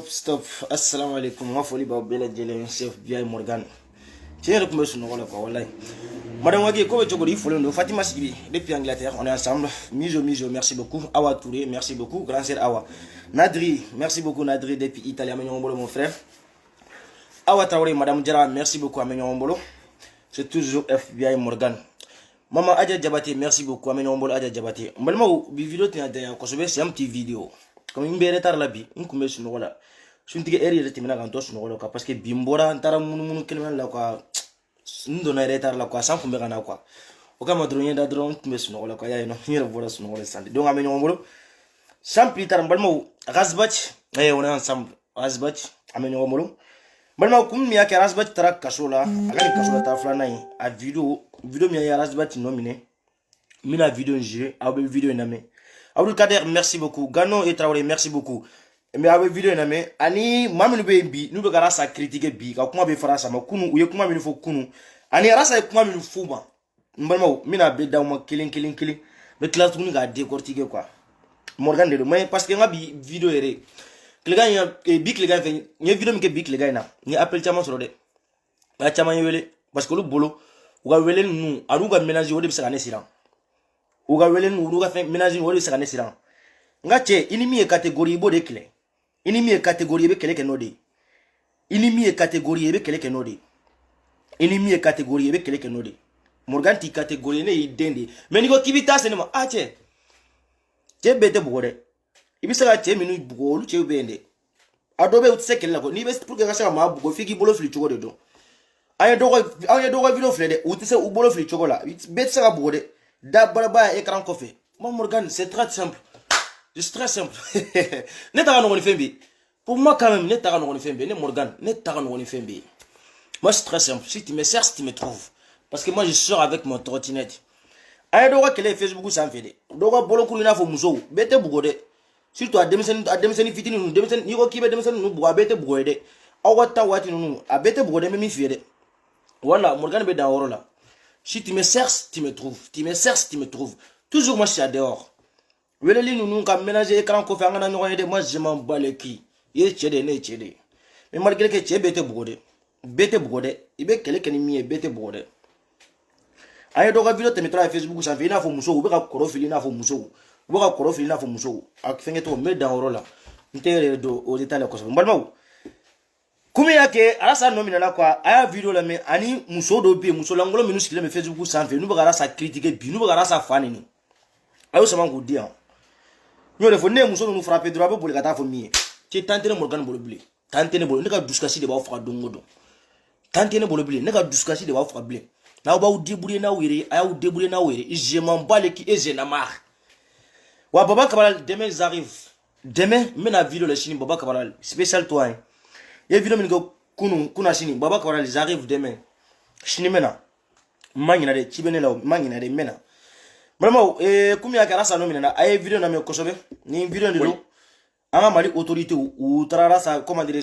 Stop. Assalamu alaikum. Moi, folie, Bela Jelen, chef Biay Morgan. Tiens, le commerce, nous voilà quoi, voilà. Madame Wagé, comment tu dis, follow Fatima Sibi, depuis Angleterre, on est ensemble. Mijo, merci beaucoup. Awa Touré, merci beaucoup. Grand sœur Awa. Nadri, merci beaucoup, Nadri, depuis Italie, mon frère. Awa Traoré, Madame Djara, merci beaucoup, Mbolo. C'est toujours FBI Morgan. Maman Adja Djabate, merci beaucoup, Mbolo Adja Djabate. Mbolo, vidéo, c'est un petit vidéo. Comme une belle retard la bi, une commerce sur nous là. Je suis erreur de terminer quand on se nous parce que bimbora antara munu kelman la quoi. Nous donne retard la quoi sans combien na quoi. Au cas madronien d'adron commerce nous là quoi ya no ni voilà sur nous là sandi. Donc amenyo ngolo. Sans plus tard balmo Razbach on est ensemble. Razbach amenyo ngolo. Balmo kum mi ak Razbach tarak kasola. Akali kasola ta flana a vidéo mi ya Razbach nominé. Mina vidéo jeu a vidéo namé. Abdul Kader, merci beaucoup. Gano et Traoré, merci beaucoup. Mais avec vidéo namé, ani maminu be bi, nous be garasa critiquer bi, ka kuma be fara sama kunu, uye kuma minu fo kunu. Ani rasa kuma minu fuba. Mbalma mina be dauma killing. Mais classe kunu ga décortiquer quoi. Morgan de mais parce que nga bi vidéo ere. Klega ya bi klega fe, ni vidéo mi ke bi klega na. Ni appel chama soro de. Ga chama yele parce que lu bolo, uga wele nu, aruga ménager ode bisa ne siran. Uga welen uruga fe ménage wori sakane siran ngache inimi e catégorie bo de clé inimi e catégorie be kele ke nodi inimi e catégorie be kele ke nodi inimi e catégorie be kele ke nodi Morgan ti catégorie ne idende mais ni ko kibita senema ache che bete bugore ibisa ga che minu bugolu che bende adobe utse kele ko ni be pour que ga saka ma bugo fiki bolo fli chogo de do aya dogo video flede utse u bolo fli chogo la bet saka bugode D'abord, écran coffee. Moi, Morgan, c'est très simple. C'est très simple. Pour moi, quand même, Morgan, moi, c'est très simple. Si tu me cherches, tu me trouves. Parce que moi, je sors avec mon trottinette. Aïe, doga, quel est Facebook, ça me fait. Doga, bolo, kulina, fo, muso. Bete, bougode. Surtout, à Demsen, fitini, Demsen, Niro, Kibe, Demsen, nous, bois, bete, bougode. Awata, wati, nous, à bete, bougode, mais mi fiere. Voilà, Morgan, be da là. Si tu me cherches, tu me trouves. Tu me cherches, tu me trouves. Toujours moi, je suis à dehors. Nous avons ménagé écran qu'on fait. Moi, je m'en bats les qui. Il est tchédé, il est tchédé. Mais malgré que tu es bête brodé. Bête brodé. Il est quelqu'un qui est bête brodé. aye doka video temetra Facebook ça vient fo muso be ka korofili na fo muso be ka korofili na fo muso ak fenge to me dans rola ntere do o détail ko so mbalma kumi yake arasa nomina na kwa aya video la me ani muso do bi muso langolo minu sikile me Facebook ça fait nous be ka sa critiquer bi nous be ka sa fani ni ayo sama ko dia nous le faut ne muso nous frapper droit pour le kata fo mi ti tantene morgan bolo bile tantene bolo ne ka duskasi de ba fa dongo do tantene bolo bile ne ka duskasi de ba fa bile na ba u débrouiller na wéré aya u débrouiller na wéré je m'en bats les qui et je na marre wa baba kabal demain ils arrivent demain mais na vidéo le chini baba kabal spécial toi hein et vidéo min go kuna chini baba kabal ils arrivent demain chini mena mangina de chibene la mangina de mena vraiment kumi ya karasa no mina ay vidéo na me kosobe ni vidéo de do anga mali autorité ou trara sa comment dire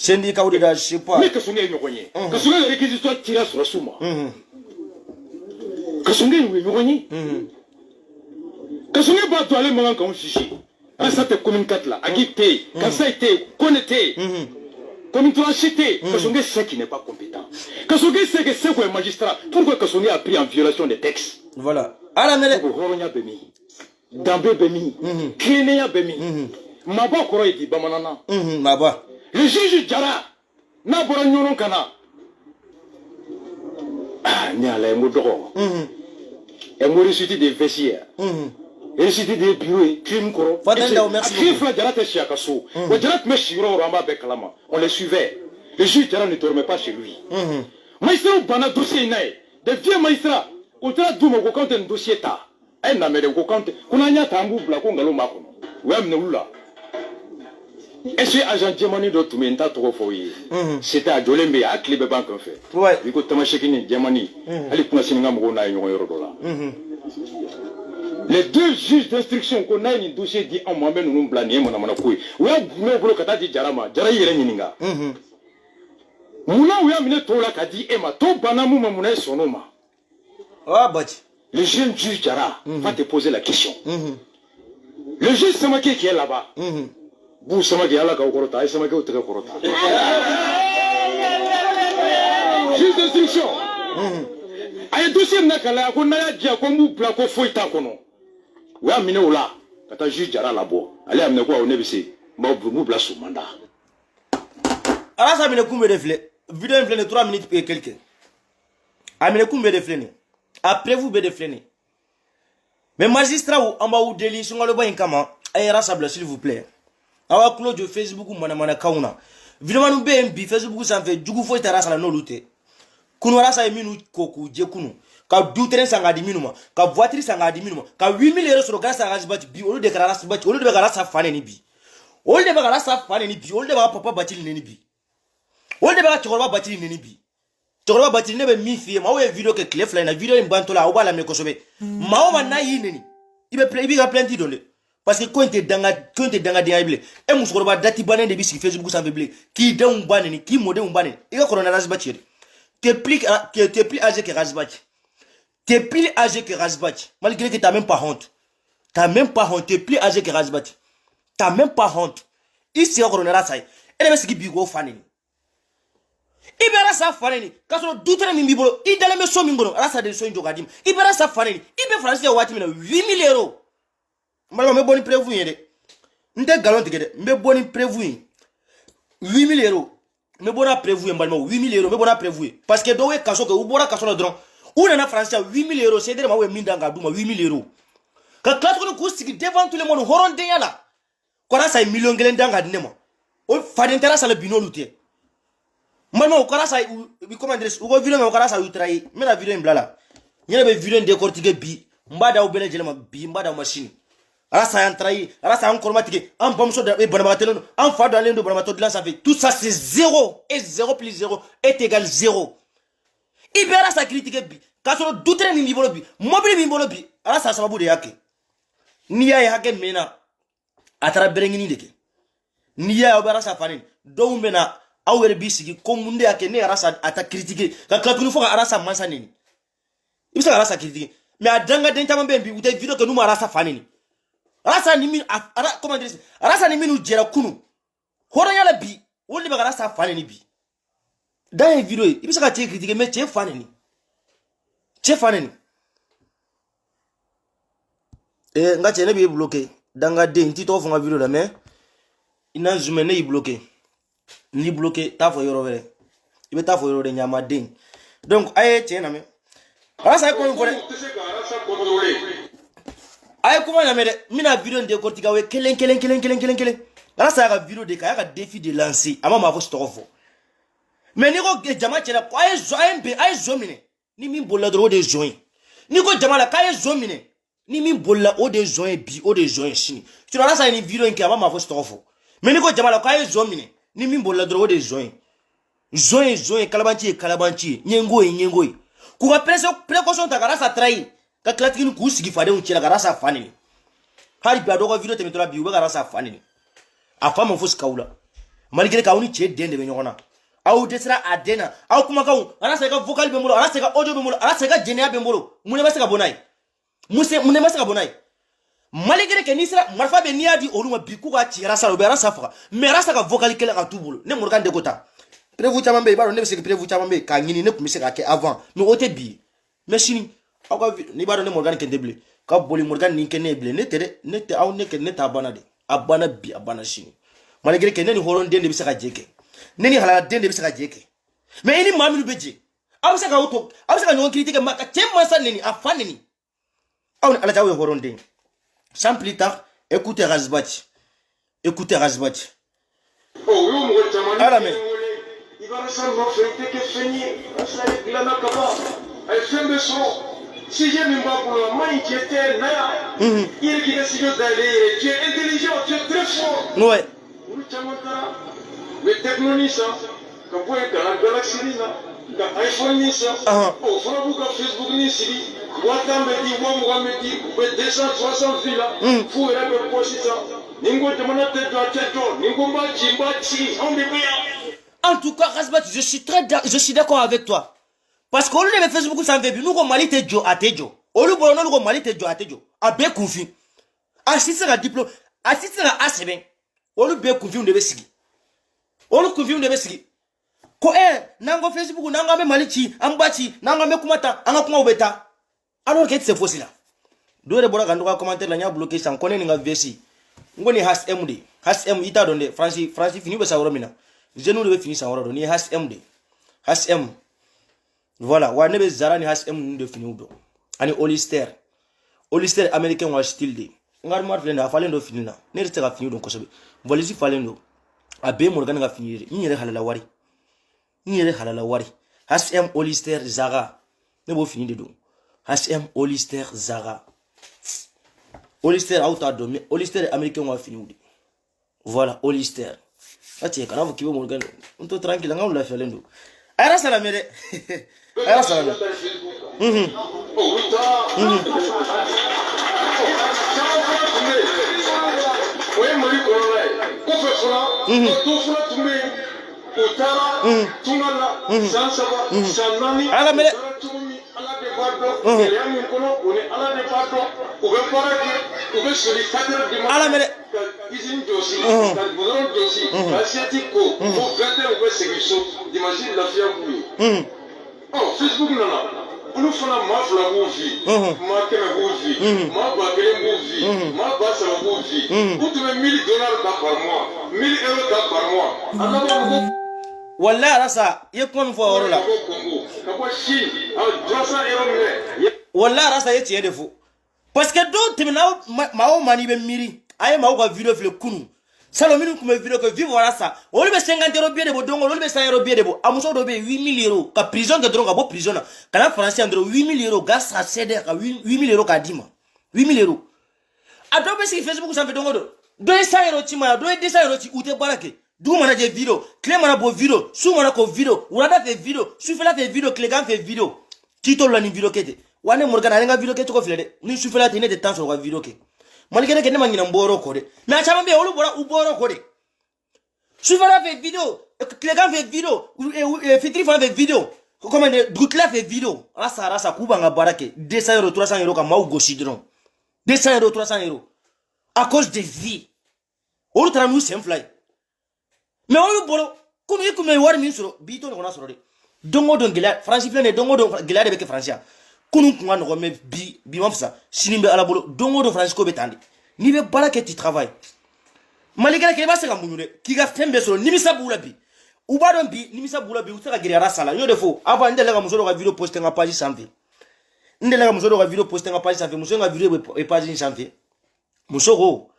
sendi kawde da je sais pas mais que songe nyokonye que songe réquisitoire tira sur la souma que songe nyokonye que songe ba to aller mangan kan chichi ça te communique là agité quand ça été connecté comme tu as acheté que songe c'est qui n'est pas compétent que songe c'est que c'est quoi magistrat pourquoi que songe a pris en violation des textes voilà ala mele horonya bemi dambe bemi kenya bemi maba koro iti bamanana maba le juge Jara n'a pas de kana. Ah, n'y a pas de et moi, récité des vestiaires. Récité des bureaux, crime koro. Merci. On les suivait. Le juge Jara ne dormait pas chez lui. Maïsra bana dossier naï. Des vieux maïsra. Au travers d'où mon compte un dossier ta. Elle n'a pas de compte. Qu'on a n'y a tambou blacon galo makono. Ouais, m'noula. Et ce agent Djamani de Toumenta trop foyer. C'était à Dolembe à Clébé Banque en fait. Ouais. Il faut Tamashekini Djamani. Elle est pour la Singamona et $1. Les deux juges d'instruction qu'on a un dossier dit en moi-même nous nous blâmer mon amanakoui. Ouais, nous voulons que tu Jarama, Jara Yereninga. Mouna ou yamine tola kadi ema to banamu mamuna sonoma. Ah bah. Le jeune juge Jara va te poser la question. Le juge Samake qui est là-bas. Vous savez qu'il y a la Kakorota, et Samake au Tekorota. Juge d'instruction. Aïe dossier Nakala, qu'on a dit à Kombu Plako Foitakono. Oui, à Mineola, quand un juge Jara là-bas, allez amener quoi au Nebisi, Mabou Blasou Manda. Alors ça m'a combien de flé. Vidéo de 3 minutes et quelques. Amine combien de flé. Après vous, de flé. Mais magistrat ou en bas ou délit, sur le bain kama, aïe sable s'il vous plaît. Awa Claude Facebook mana kauna. Vidéo nous BMB Facebook ça fait du coup faut être rasa la no lutte. Kuno rasa e minu koku je kunu. Ka doutre sanga di minuma, ka voiture sanga di minuma, ka 8000 euros sur gas arrange bat bi olu de kara rasa bat, olu de kara rasa fane ni bi. Olu de kara rasa fane ni bi, olu de papa batili ni bi. Olu de kara chokora batili ni bi. Chokora batili ne be mi fie ma we vidéo ke clef la na vidéo mbanto la oba la me kosobe. Ma o na yi ni. Ibe ga plenty donné. Parce que quand tu es dans la diable, et moussouba dati banen de biscuit Facebook sans blé, qui donne banen, qui modèle banen, et quand on a rasbati, t'es plus âgé que rasbati. T'es plus âgé que rasbati. Malgré que t'as même pas honte. T'as même pas honte, t'es plus âgé que rasbati. T'as même pas honte. Ici, on a rasai. Et le mec qui bigo faneni. Ibera sa faneni. Quand on doute na mimbolo, il dans le meso mingono, rasa de soin jogadim. Ibera sa faneni. Ibe français wati mina 8000 euros. Malama me boni prévu yende. Nte galon tigede, me boni prévu. 8000 euros. Me bona prévu malama 8000 euros, me bona prévu. Parce que dowe kaso que ubora kaso na dron. Ou na français 8000 euros, c'est dire ma we mindanga duma 8000 euros. Ka classe ko ko sigi devant tout le monde horonde yala. Ko na sa million ngelen danga dinema. O fa d'intérêt ça le bino luté. Malama ko na sa comment dire, ko vidéo me ko na sa utrai. Me la vidéo mblala. Nyene be vidéo décortiquer bi. Mbada ou bele jelema bi mbada machine. Rasa yan trahi, rasa yan kormatike, en bomso de bonamatelon, en fa dans de bonamato de là ça fait tout ça c'est 0 et 0 plus 0 est égal 0. Ibera sa critique bi, kaso doutre ni bolo bi, mobile mi bolo bi, rasa sababu de yake. Niya ya hake mena atara berengini deke. Niya obera sa fanin, do mena awere bisigi komunde yake ne rasa ata critique, ka klakunu fo rasa mansanini. Ibisa rasa critique, mais adanga denta mbembi ute video que nous rasa fanini. Rasa ni min comment dire rasa ni minu jera kunu horanya la bi woli ba rasa fane ni bi dans une vidéo il bisa ka te critiquer mais te fane ni Chef Faneni. Et nga tene bi bloqué. Danga de tito fonga vidéo la mais ina zoomé ne bloqué. Ni bloqué ta fo yoro vere. Ibe ta fo yoro de nyama den. Donc aye tena me. Ala sa ko ko de. Aye kuma na me de mina vidéo de kortika we kelen. Ala sa ga vidéo de ka ga défi de lancer. Ama ma fo stofo. Mais ni ko jama tena ko aye zomine. Ni min bolla dro de join. Ni ko jama la ka aye zomine. Ni min bolla o de join bi o de join chini. Tu ala sa ni vidéo en ki ama ma fo stofo. Mais ni ko jama la ka aye zomine. Ni min bolla dro de join. Join kalabanchi nyengoy. Ku ga précaution ta garasa trahi. Ka klatiki ku sigi fade un chela garasa fani. Hari bi adogo vidéo te metora bi u garasa fani. Afa mo fos kaula. Malgré ka uni che dende be nyona. Au desra adena. Au kuma ka ana se ka vocal be molo, ana se ka audio be molo, ana se ka genia be molo. Mune ba se ka bonai. Mune ba se ka bonai. Malgré que nisra marfa be niadi oluma bi ku ga tira sa be rasa fa. Mais rasa ka vocal kele ka tubulu. Ne morgan de kota. Prévu chamambe baro ne se que prévu chamambe ka ngini ne kumise ka ke avant. Mais ote bi. Mais chini aka ni baro ne morgan ke deble. Ka boli morgan ni ke ne ble ne te aw ne ke ne ta bana de. Abana bi abana chini. Malgré que ne ni horon dende bi se ka jeke. Ne ni hala dende bi se ka jeke. Mais ini mami beje. Aw se ka auto, aw se ka nyon critique ma ka temma sa neni afane ni. Aw ala tawe horon den. Sans plus tard, écoutez Razbach. Alors, mais. Il va ressembler à que fini. Il a pas. Elle fait le son. Si j'ai même pas pour le moment, il était là. Il est qui décide d'aller. Tu es intelligent, tu es très fort. Ouais. Le technologie, quand vous êtes dans la galaxie, dans iPhone, au Facebook, Facebook, Wata me dit, Wam me dit, 200, 300 filles là, fou et là, me poche ça. Ningo demande à tête de tête, Ningo m'a dit, on est bien. En tout cas, Razbat, je suis d'accord avec toi. Parce qu'on le fait beaucoup sans nous on mali te jo atejo. Olu bolono nous mali te jo atejo. Abe confi. Assiste à diplôme, assiste à ACB. Olu be confi on devait sigi. Olu confi on devait sigi. Ko nango Facebook nanga me malichi, ambachi, nanga me kumata, anga kuma obeta. Alors que c'est faux là. Deux de bora kandoka commentaire la nya bloqué sans connaître nga vesi. Ngoni has MD. Has M ita donde Francis fini be sa romina. Je nous devait finir sa woro ni has MD. Has M. Voilà, wa nebe zara ni has M de fini do. Ani Olister américain wa style de. Ngar mar flenda falen do finina. Ne rete ga fini do ko sobe. Volisi falen do. Abe mo ga finir. Ni yere halala wari. Has M Olister Zara. Ne bo fini de do. HM Olister Zara. Olister auto domé. Olister américain wa fini. Voilà, Olister. Ati kana vous kibo morgan. On to tranquille nga on la fait lendo. Ara sala mere. Ara sala. Ala mere. Ala mere. Facebook olu fana ma fila b'u vi ma kɛmɛ b'u vi ma ba kelen b'u vi ma ba saba b'u vi u tun bɛ $1000 ta par mois €1000 ta par mois a laban wallahi arasa ye kuma min fɔ o yɔrɔ la ka bɔ Chine a 300 € minɛ wallahi arasa ye tiɲɛ de fɔ parce que dɔw tɛmɛna maa o maa n'i bɛ miiri a ye maaw ka video filɛ kunu salon minnu tun bɛ video kɛ vivre arasa olu bɛ 50 € billet de bɔ don o olu bɛ 100 € billet de bɔ a muso dɔ bɛ yen 8000 € ka prison kɛ dɔrɔn ka bɔ prison na ka na faransi yan dɔrɔn 8000 € gas ka sɛdɛ ka 8000 € k'a d'i ma 8000 € a dɔw bɛ sigi Facebook sanfɛ don o don dɔ ye 100 € ci ma dɔ ye 200 € ci u tɛ baara kɛ dugu mana jɛ video tile mana bɔ video su mana ko video wulada fɛ video sufɛla fɛ video tilegan fɛ video k'i t'olu la ni video kɛ ten wa ne Morgan ale ka video kɛ cogo filɛ dɛ ni sufɛla tɛ ne tɛ temps sɔrɔ ka video kɛ malikɛ ke ne ma ɲinɛ n bɔyɔrɔ kɔ dɛ mais a caman bɛ yen olu bɔra u bɔyɔrɔ kɔ de sufɛla fɛ video tilegan fɛ video fitiri fana fɛ video comment dire dugutila fɛ video rasa k'u b'an ka baara kɛ 200 € 300 € ka maaw gosi dɔrɔn 200 € 300 € à cause des vies olu taara n'u sen fila ye mais olu bolo komi i kun bɛ wari min sɔrɔ bi i t'o ɲɔgɔnna sɔrɔ dɛ don o don gɛlɛya faransi filɛ nin ye don o don gɛlɛya de bɛ kɛ faransi yan kunu kunga no me bi mafsa sinimbe ala bolo dongo do Francisco betandi ni be bala ke ti travail maligala ke ba se ka munyure ki ga tembe so ni misa bula bi uba don bi ni misa bula bi utaka giri ara sala yo defo avant ndele ga muso ga video poster nga page sanfi ndele ga muso ga video poster nga page sanfi muso nga video e page sanfi muso go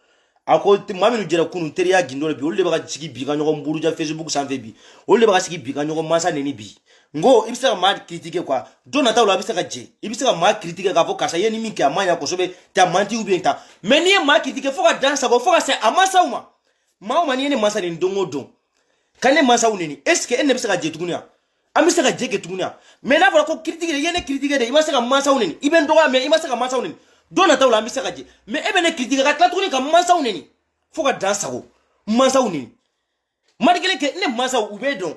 ako mami nu jera kunu teri ya gindo bi olde ba sigi bi ga nyogo mburu ja Facebook sanfi bi olde ba sigi bi ga nyogo masa neni bi ngo ibisa ma critique quoi donata lo ibisa ka je ibisa ma critique ka voka sa yeni minki amanya ko sobe ta manti ou bien ta mais ni ma critique fo ka dansa ko fo ka se amasa uma ma ni masa ni dongo don kane masa uneni est ce que enne bisa ka je tukunya amisa ka je ke tukunya mais na fo ko critique yene critique de imasa ka masa uneni iben doga mais imasa ka masa uneni donata lo amisa ka je mais ebe ne critique ka tla tukuni ka masa uneni fo ka dansa ko masa uneni madigele ke ne masa ube don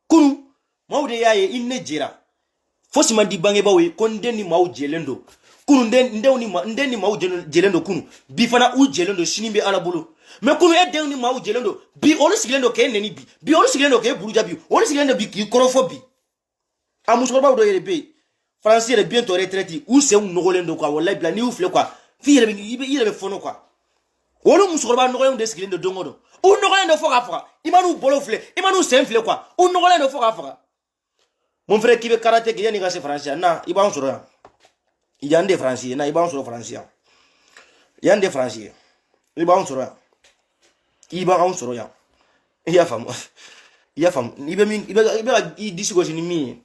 kunu maude yaye inne jira fosi mandi bange bawe kondeni mau jelendo kunu ndeni mau jelendo kunu bifana u jelendo sinimbe ala bolo me kunu edeni mau jelendo bi olu sigilendo ke neni bi olu sigilendo ke buruja bi olu sigilendo bi ki korofobie amuso ba do yele be français est bientôt retraité ou c'est un nogolendo quoi wallahi bla ni ou fle quoi fi yele be fono quoi olu muso ba nogolendo de sigilendo dongodo u nogolendo foka foka imanu bolo fle imanu sem fle quoi u nogolendo foka foka. Mon frère qui veut karaté qui est c'est français na il va en soroya il y a des français na il va en soroya français il y a des français il va en soroya il va en soroya il y a femme il va disco ni mi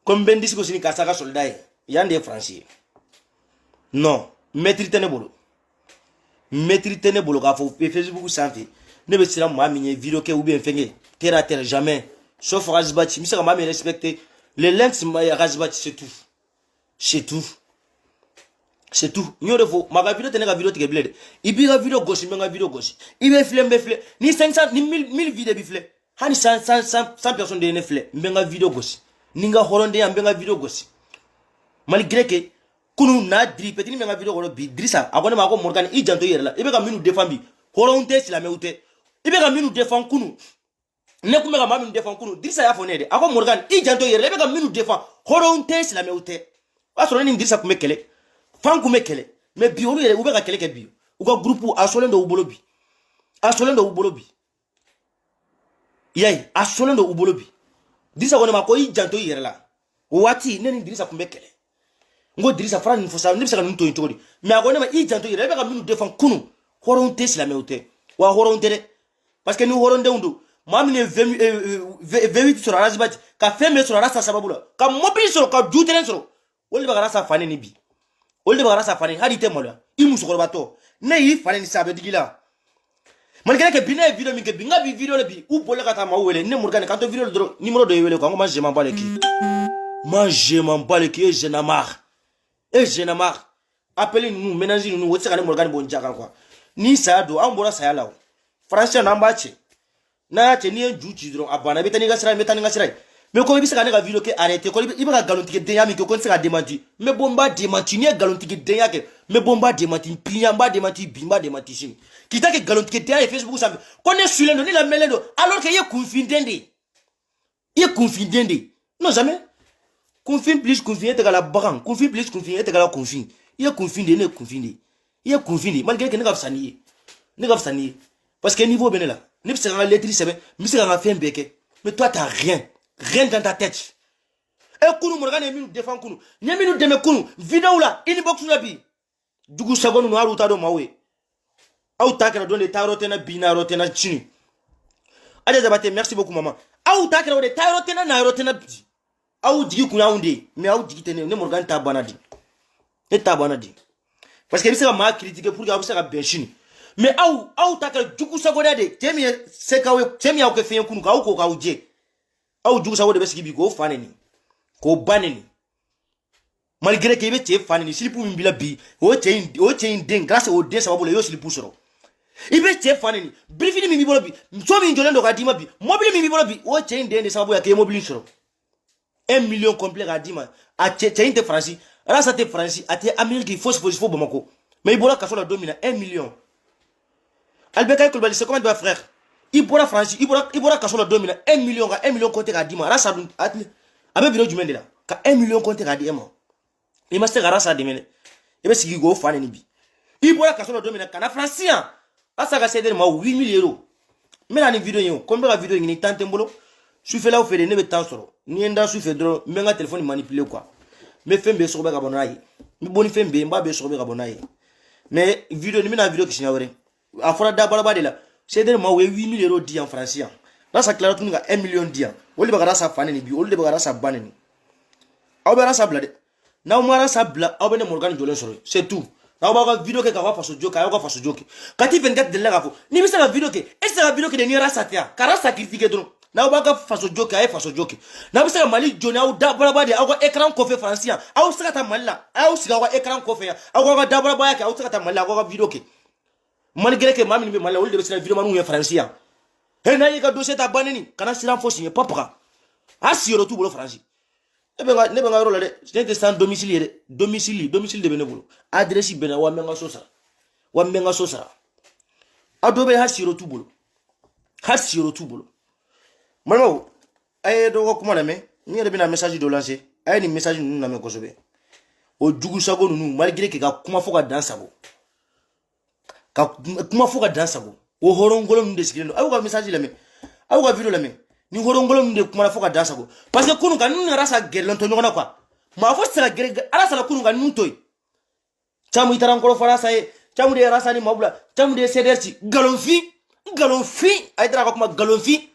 comme ben disco ni kasaka soldat il y a des français non maîtrise tenebolo ka fo Facebook santé ne be sira ma mi vidéo ke ou bien fenge terre à terre jamais. Sauf Razbati, mais ça m'a respecté. Les lynx, Razbati, c'est tout. C'est tout. C'est tout. Nous devons, ma vidéo, tenez la vidéo, tu es bled. Il y a une vidéo gauche, il y a une vidéo gauche. Il y a une vidéo, ni 500, ni 1000 vidéos biflé. Hani 100 personnes de neflé. Il y a une vidéo gauche. Ninga Hollandais, il y a une vidéo gauche. Malgré que, kunu na drip, petit, il y a une vidéo gauche. Drissa, abonne ma Morgan, il y a un là. Il y a une défendu. Hollandais, c'est la meute. Il y a une défendu kunu. Ne kumeka mami ndefan kunu Drissa ya fonede ako Morgan I janto yere lebeka minu defan horon tes la meute asoro ni Drissa kumekele fan kumekele me biolu yere ubeka kele ke bio uko groupe asolendo ubolobi yai asolendo ubolobi Drissa kone mako I janto yere la wati neni Drissa kumekele ngo Drissa fran ni fosa ni bisaka nto yitodi me akone ma I janto yere lebeka minu defan kunu horon tes la meute wa horon tere parce que ni horon de undu mami ne 28 sur Razbati ka femme sur rasa sababula ka mobile sur ka jutene sur wole ba rasa fane ni bi wole ba rasa fane hadi temola I muso ko bato ne yi fane ni sabe digila malgré que bina video mi ke binga bi video le bi ou bole ka ta ma wele ne murgane quand video le numéro de wele ko ngoma je m'en bats les qui et je n'en marre appelez nous ménager nous wotse ka murgane bon jaka quoi ni sa do ambola sa yala français na mbache na te ni juji dron abana betani gasira metani gasira me ko bisa kana ga video ke arrêter ko iba galonti ke denya mi ko se ga démenti me bomba démenti ni galonti ke denya ke me bomba démenti pliamba démenti bimba démenti chini kita ke galonti ke denya Facebook ça ko ne sulendo ni la melendo alors que ye confidende non jamais confin plus confin te la baran confin plus confin te la confin ye confinde ne confinde ye confinde malgré que ne ga fsani parce que niveau benela ni bisa nga lettre sebe bisa nga faire beke mais toi t'as rien dans ta tête e kunu morgane minu defan kunu ni minu deme kunu vidéo la inbox la bi dugu sagonu no aruta do mawe au takra don de tarotena bina rotena chini ade zabate merci beaucoup maman au takra de tarotena na rotena bi au digi kuna unde mais au digi tene ne morgane ta banadi et ta banadi parce que bisa ma critiquer pour que bisa bien chini mais au taka juku sagoda de temi sekawe temi au ke fen kunu ka ko ka uje au juku sagoda be sibi ko faneni ko baneni malgré que be te faneni silipu mbila bi o chain den grâce au den sababu le yo silipu soro ibe te faneni brifini mi bolo bi so mi njolendo ka dima bi mobile mi bolo bi o chain den de sababu ya ke mobile soro 1 million complet ka dima a chain te franci rasa te franci ate Amérique fausse position bomako mais ibola ka so la domina 1 million Albeka Kolbali, c'est comment tu vas frère? Il pourra kasola domina 1 million côté à Dima. Là, ça a même vidéo du monde là. ka 1 million compte ka di emo i ma se gara sa de mene e be sigi go fa ni bi i bola ka so do mena kana francien asa ka ceder ma 8 000 euros mena ni video yo ko be ka video ni tante mbolo su fe la o fe de ne be temps soro ni enda su fe dro me nga téléphone manipuler quoi me fembe so be ka bonaye mi boni fembe mba be so be ka bonaye mais video ni mena video ki signawre a fora da bala badela ceder ma 8 000 euros di en francien là ça clair tout nga 1 million di en oli be ka sa fane ni bi oli be ka sa baneni aw be sa blade na o mara sa bla aw be ne Morgan Jolen soro c'est tout na ba ka video ke ka wa faso joka aw ka faso joke kati 24 de la ka fo ni bi sa video ke e sa video ke de ni ra sa tia kara sacrifier dron na ba ka faso joke ay faso joke na bi sa mali joni aw da bala bade aw ka écran coffre francien aw sa ta malla aw siga ka écran coffre aw ka da bala baya ke aw sa ta malla aw ka video ke malgré que mami ni be malla wol de be sa video manu ye francien he na yi ka dossier ta baneni kana siran fo signer papa asiro tout bolo français ne benga rola de c'était sans domicile de benebolo adresse bena wa menga sosa adobe hasiro tout bolo mano ay do ko kuma na me ni re bina message do lancer ay ni message nu na me ko sobe o jugu sago nu malgré que ka kuma foka dans sago o horongolo nu de sikendo ay ko message la me ay ko video la me ni horongolo nu de kuma foka dans sago parce que kunu kan nu rasa gelon to nyona kwa ma fo sala gere ala sala kunu kan nu toy chamu itaran ko fara sai chamu de rasa ni mabula chamu de sederti galonfi ay dara ko kuma galonfi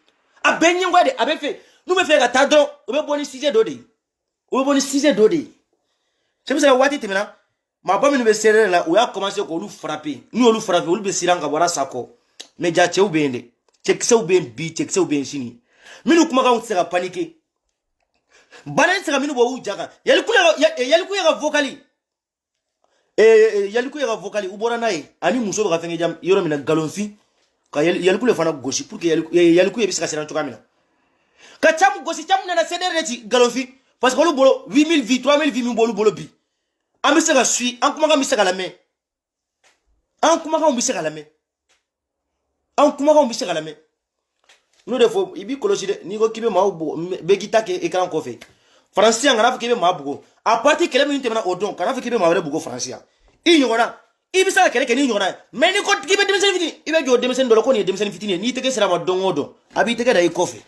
abenye ngwade abefe nu me fe ga tadro obe boni 6 do de c'est pour ça wati timina ma ba mi be serrer là ou a commencé ko lu frapper ou be siranga wala sako mais ja che ubende chekse uben sini minu kuma ka utsera paniquer banen sera minu bo ujaga yaliku ya vocali yaliku ya vocali ubora nae ani muso ba fenge jam yoro mina galonfi ka yaliku le fana gosi pour que yaliku ye bisaka seran chokamina ka cham gosi cham na ceder ci galonfi parce que lu bolo 8000 vie 3000 vie mi bolo bi amisa ga sui an kuma ka misaka la main an kuma ka misaka la main nous defo ibi koloside ni ko kibe ma be gitake écran ko fe français ngara fa kibe ma bugo a partir kele minute mena odon kana fa kibe ma wala bugo français i nyora ibi sa kele ke ni nyora mais ni ko kibe demesen fitini ibe jo demesen dolo ko ni demesen fitini ni teke sera ma dongodo abi teke da i kofe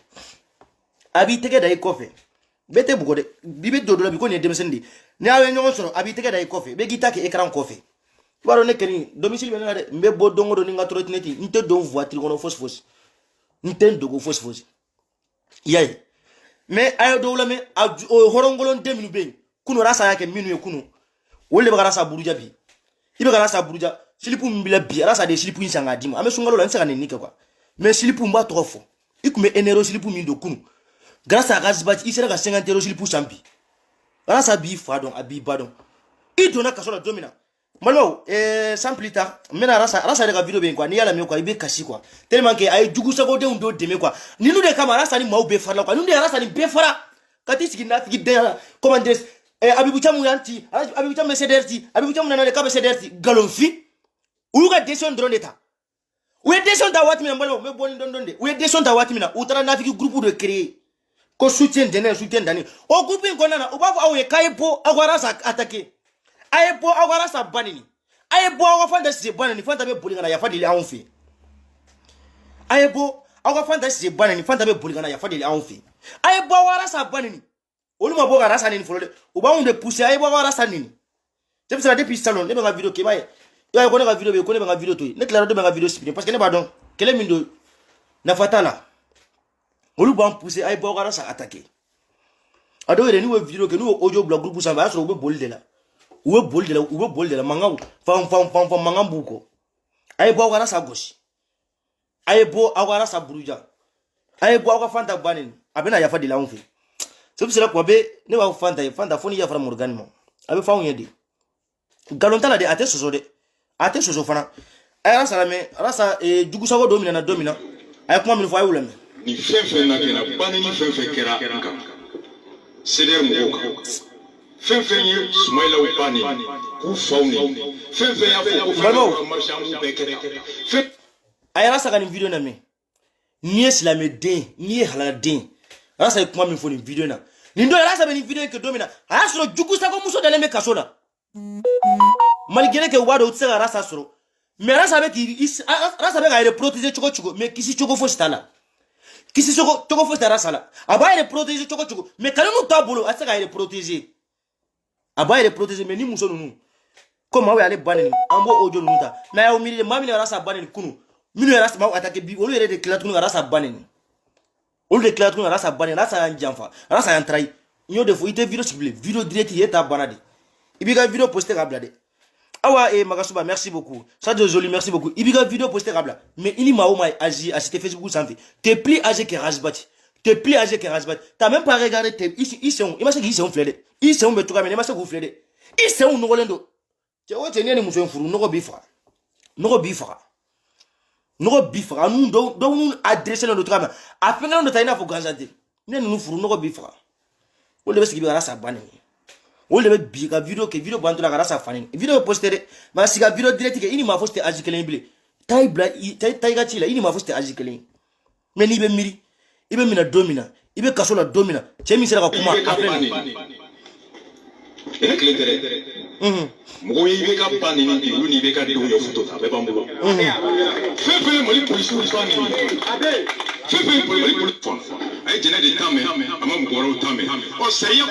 bete bugo de bibe dodo bi ko ni demesen di ni awe nyon soro abi teke da i kofe be gitake écran ko fe baro ne keni domicile bena de mbe bo dongodo ni ngatoro tineti nte don voiture kono fos Nintendo go fos yai mais ayo do la me horongolon 2000 ben kuno rasa yake minu kuno wolle bagara sa buruja bi ibe gara sa buruja silipu mbila bi rasa de silipu insanga dimo ame sungalo la nsanga nika kwa mais silipu mba trofo ikume enero silipu mindo kuno grâce à gazbati isera ga 50 euros silipu champi rasa bi fadon abi badon idona kasola domina malo sans plus tard mena rasa de ka video ben quoi ni yala me quoi ibe kasi quoi tellement que ay jugu sago de ndo deme quoi ni nu de kama rasa ni mau be farla quoi ni de rasa ni be fara kati sikina fiki de comment dire abibu chamu yanti abibu chamu cederti abibu chamu nana de ka cederti galonfi ou ga décision drone d'état ou décision ta watmi mbalo me boni donde ou décision ta watmi na utara na fiki groupe de créer ko soutien dani o groupe ko nana o ba fo awe kaypo agwara sa attaquer aye bo awara sa banini aye bo awa fanda se banini fanda be bulinga na ya fadili anfi aye bo awa fanda se banini fanda be bulinga na ya fadili anfi aye bo awara sa banini oluma bo gara sa nini folode o ba unde pousser aye bo awara sa nini c'est ça depuis salon ne ba video ke baye yo ko ne ba video be ko ne ba video to ne claro de ba video spin parce que ne ba don kele mindo na fatala olu ba pousser aye bo awara sa attaquer ado re ni we video ke no audio blog groupe sa ba so be bolde la ube bol de la mangau fam mangambuko ay bo wara sa goshi ay bo awara sa buruja ay bo awa fanta banin abena ya fadi la onfi c'est cela quoi be ne wa fanta foni ya fara Morgan mo abe fa onye de galonta la de ate soso fana ay rasa jugu sago domina ay kuma min fo ay wulame ni fefe na kena bani ni fefe kera nka seder ngoka fefe ye Sumaila Ubani ku fauni fefe ya fo marchamu bekere fe ay rasa kan video na me ni islame den ni halal den rasa kuma min fo ni video na Nindo rasa be ni video ke domina asro jugu sa ko muso dale me kasola malgré que wado tsega rasa soro mais rasa be ki rasa be ga protéger choko mais kisi choko fo stala kisi choko fo stala sala aba ere protéger choko mais quand nous tabolo asega ere protéger aba ere protéger mais ni muso nunu comme awe ale baneni ambo ojo nuta na ya umiri mami na rasa baneni kunu minu rasa ma attaquer bi olu ere de clatre nu rasa baneni olu de clatre nu rasa baneni rasa anjanfa rasa antrai nyo de fo ite video ciblé video direct yeta banadi ibiga video posté gablade awa e magasuba merci beaucoup ça de joli merci beaucoup ibiga video posté gabla mais ini maoma agi à cette Facebook sans fait t'es plus âgé que Rasbati t'as même pas regardé tes ils sont il m'a dit ils sont flèdés ils sont me tuka mais il m'a dit vous flèdés ils sont no golendo tu vois tenir ni muso furu no bifra nous do nous adresser notre travail après nous taina fo ganzante ne nous furu no bifra o le besi bigara sa bani o le be biga video bantu la gara sa fani video postere ma siga video direct ke ini ma foste ajikelen bile tay ga chila ini ma foste ajikelen mais ni be miri ibe mina domina ibe kasola domina chemi sera ka kuma après Moye beka bani ni ti uni beka do yo photo ta be bambo fefe moli police ni fani fefe moli police ay jena de tame ama mgoro tame o seya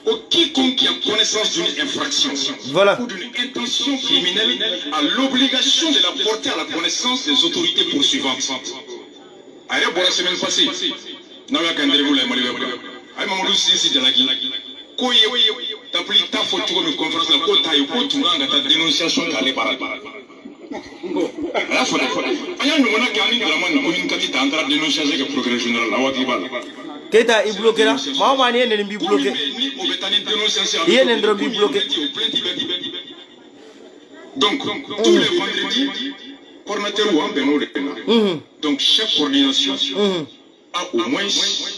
ko quiconque a connaissance d'une infraction voilà ou d'une intention criminelle a l'obligation de la porter à la connaissance des autorités poursuivantes ay bo la semaine passée na ga kandere vula moli be ay mamadou sisi de la gi koye t'as pris ta photo de conférence la côte taille ko tunganga ta dénonciation kale bara la photo aya no mona kani drama na ko kati ta andra dénonciation que procureur général la wati bala keta i bloqué là mama ni ene mbi bloqué il ene ndro mbi bloqué donc tous les vendredis coordinateur ou en beno de donc chaque coordination a au moins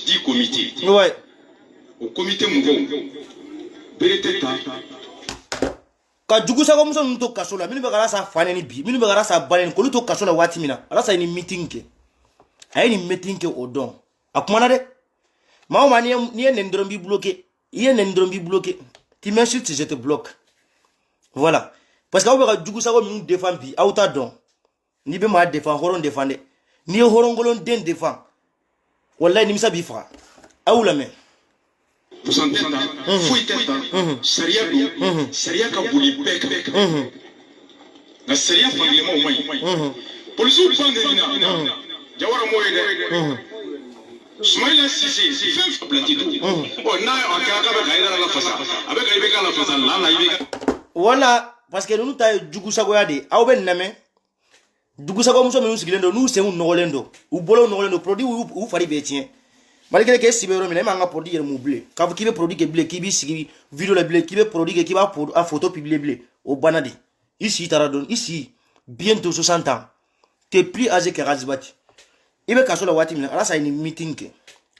10 comités ouais au comité mouveau bereteta ka jugu sa ko muso nto kasola minu be gara sa faneni bi minu be gara sa balen ko luto kasola wati mina ala sa ni meeting ke ay ni meeting ke odon akumana de ma ni ne ndro mbi bloqué yene ndro mbi bloqué ti m'insulte je te bloque voilà parce que on be jugu sa ko minu défend bi auta don ni be ma défend horon défendre ni horon golon den défend wallahi ni misa bi fa awula me vous entendez fouille tête Seria ka buli bek na seria fangilema o mai police bandina jawara moye de Smaila Sisi fait platido oh na akaka ba kaira la fasa avec ibeka la fasa la ibeka voilà parce que nous ta jugu sago ya de aw ben name jugu sago muso me usigilendo nous c'est un nolendo u bolo nolendo produit u fari be tien malgré que si bero mi na nga produit mu blé ka ki be produit ke blé ki bi sigi video le blé ki be produit ki ba pour a photo publier blé au banadi ici taradon ici bientôt 60 ans t'es plus âgé que Rasbati ibe kasola wati mi ala sa ni meeting ke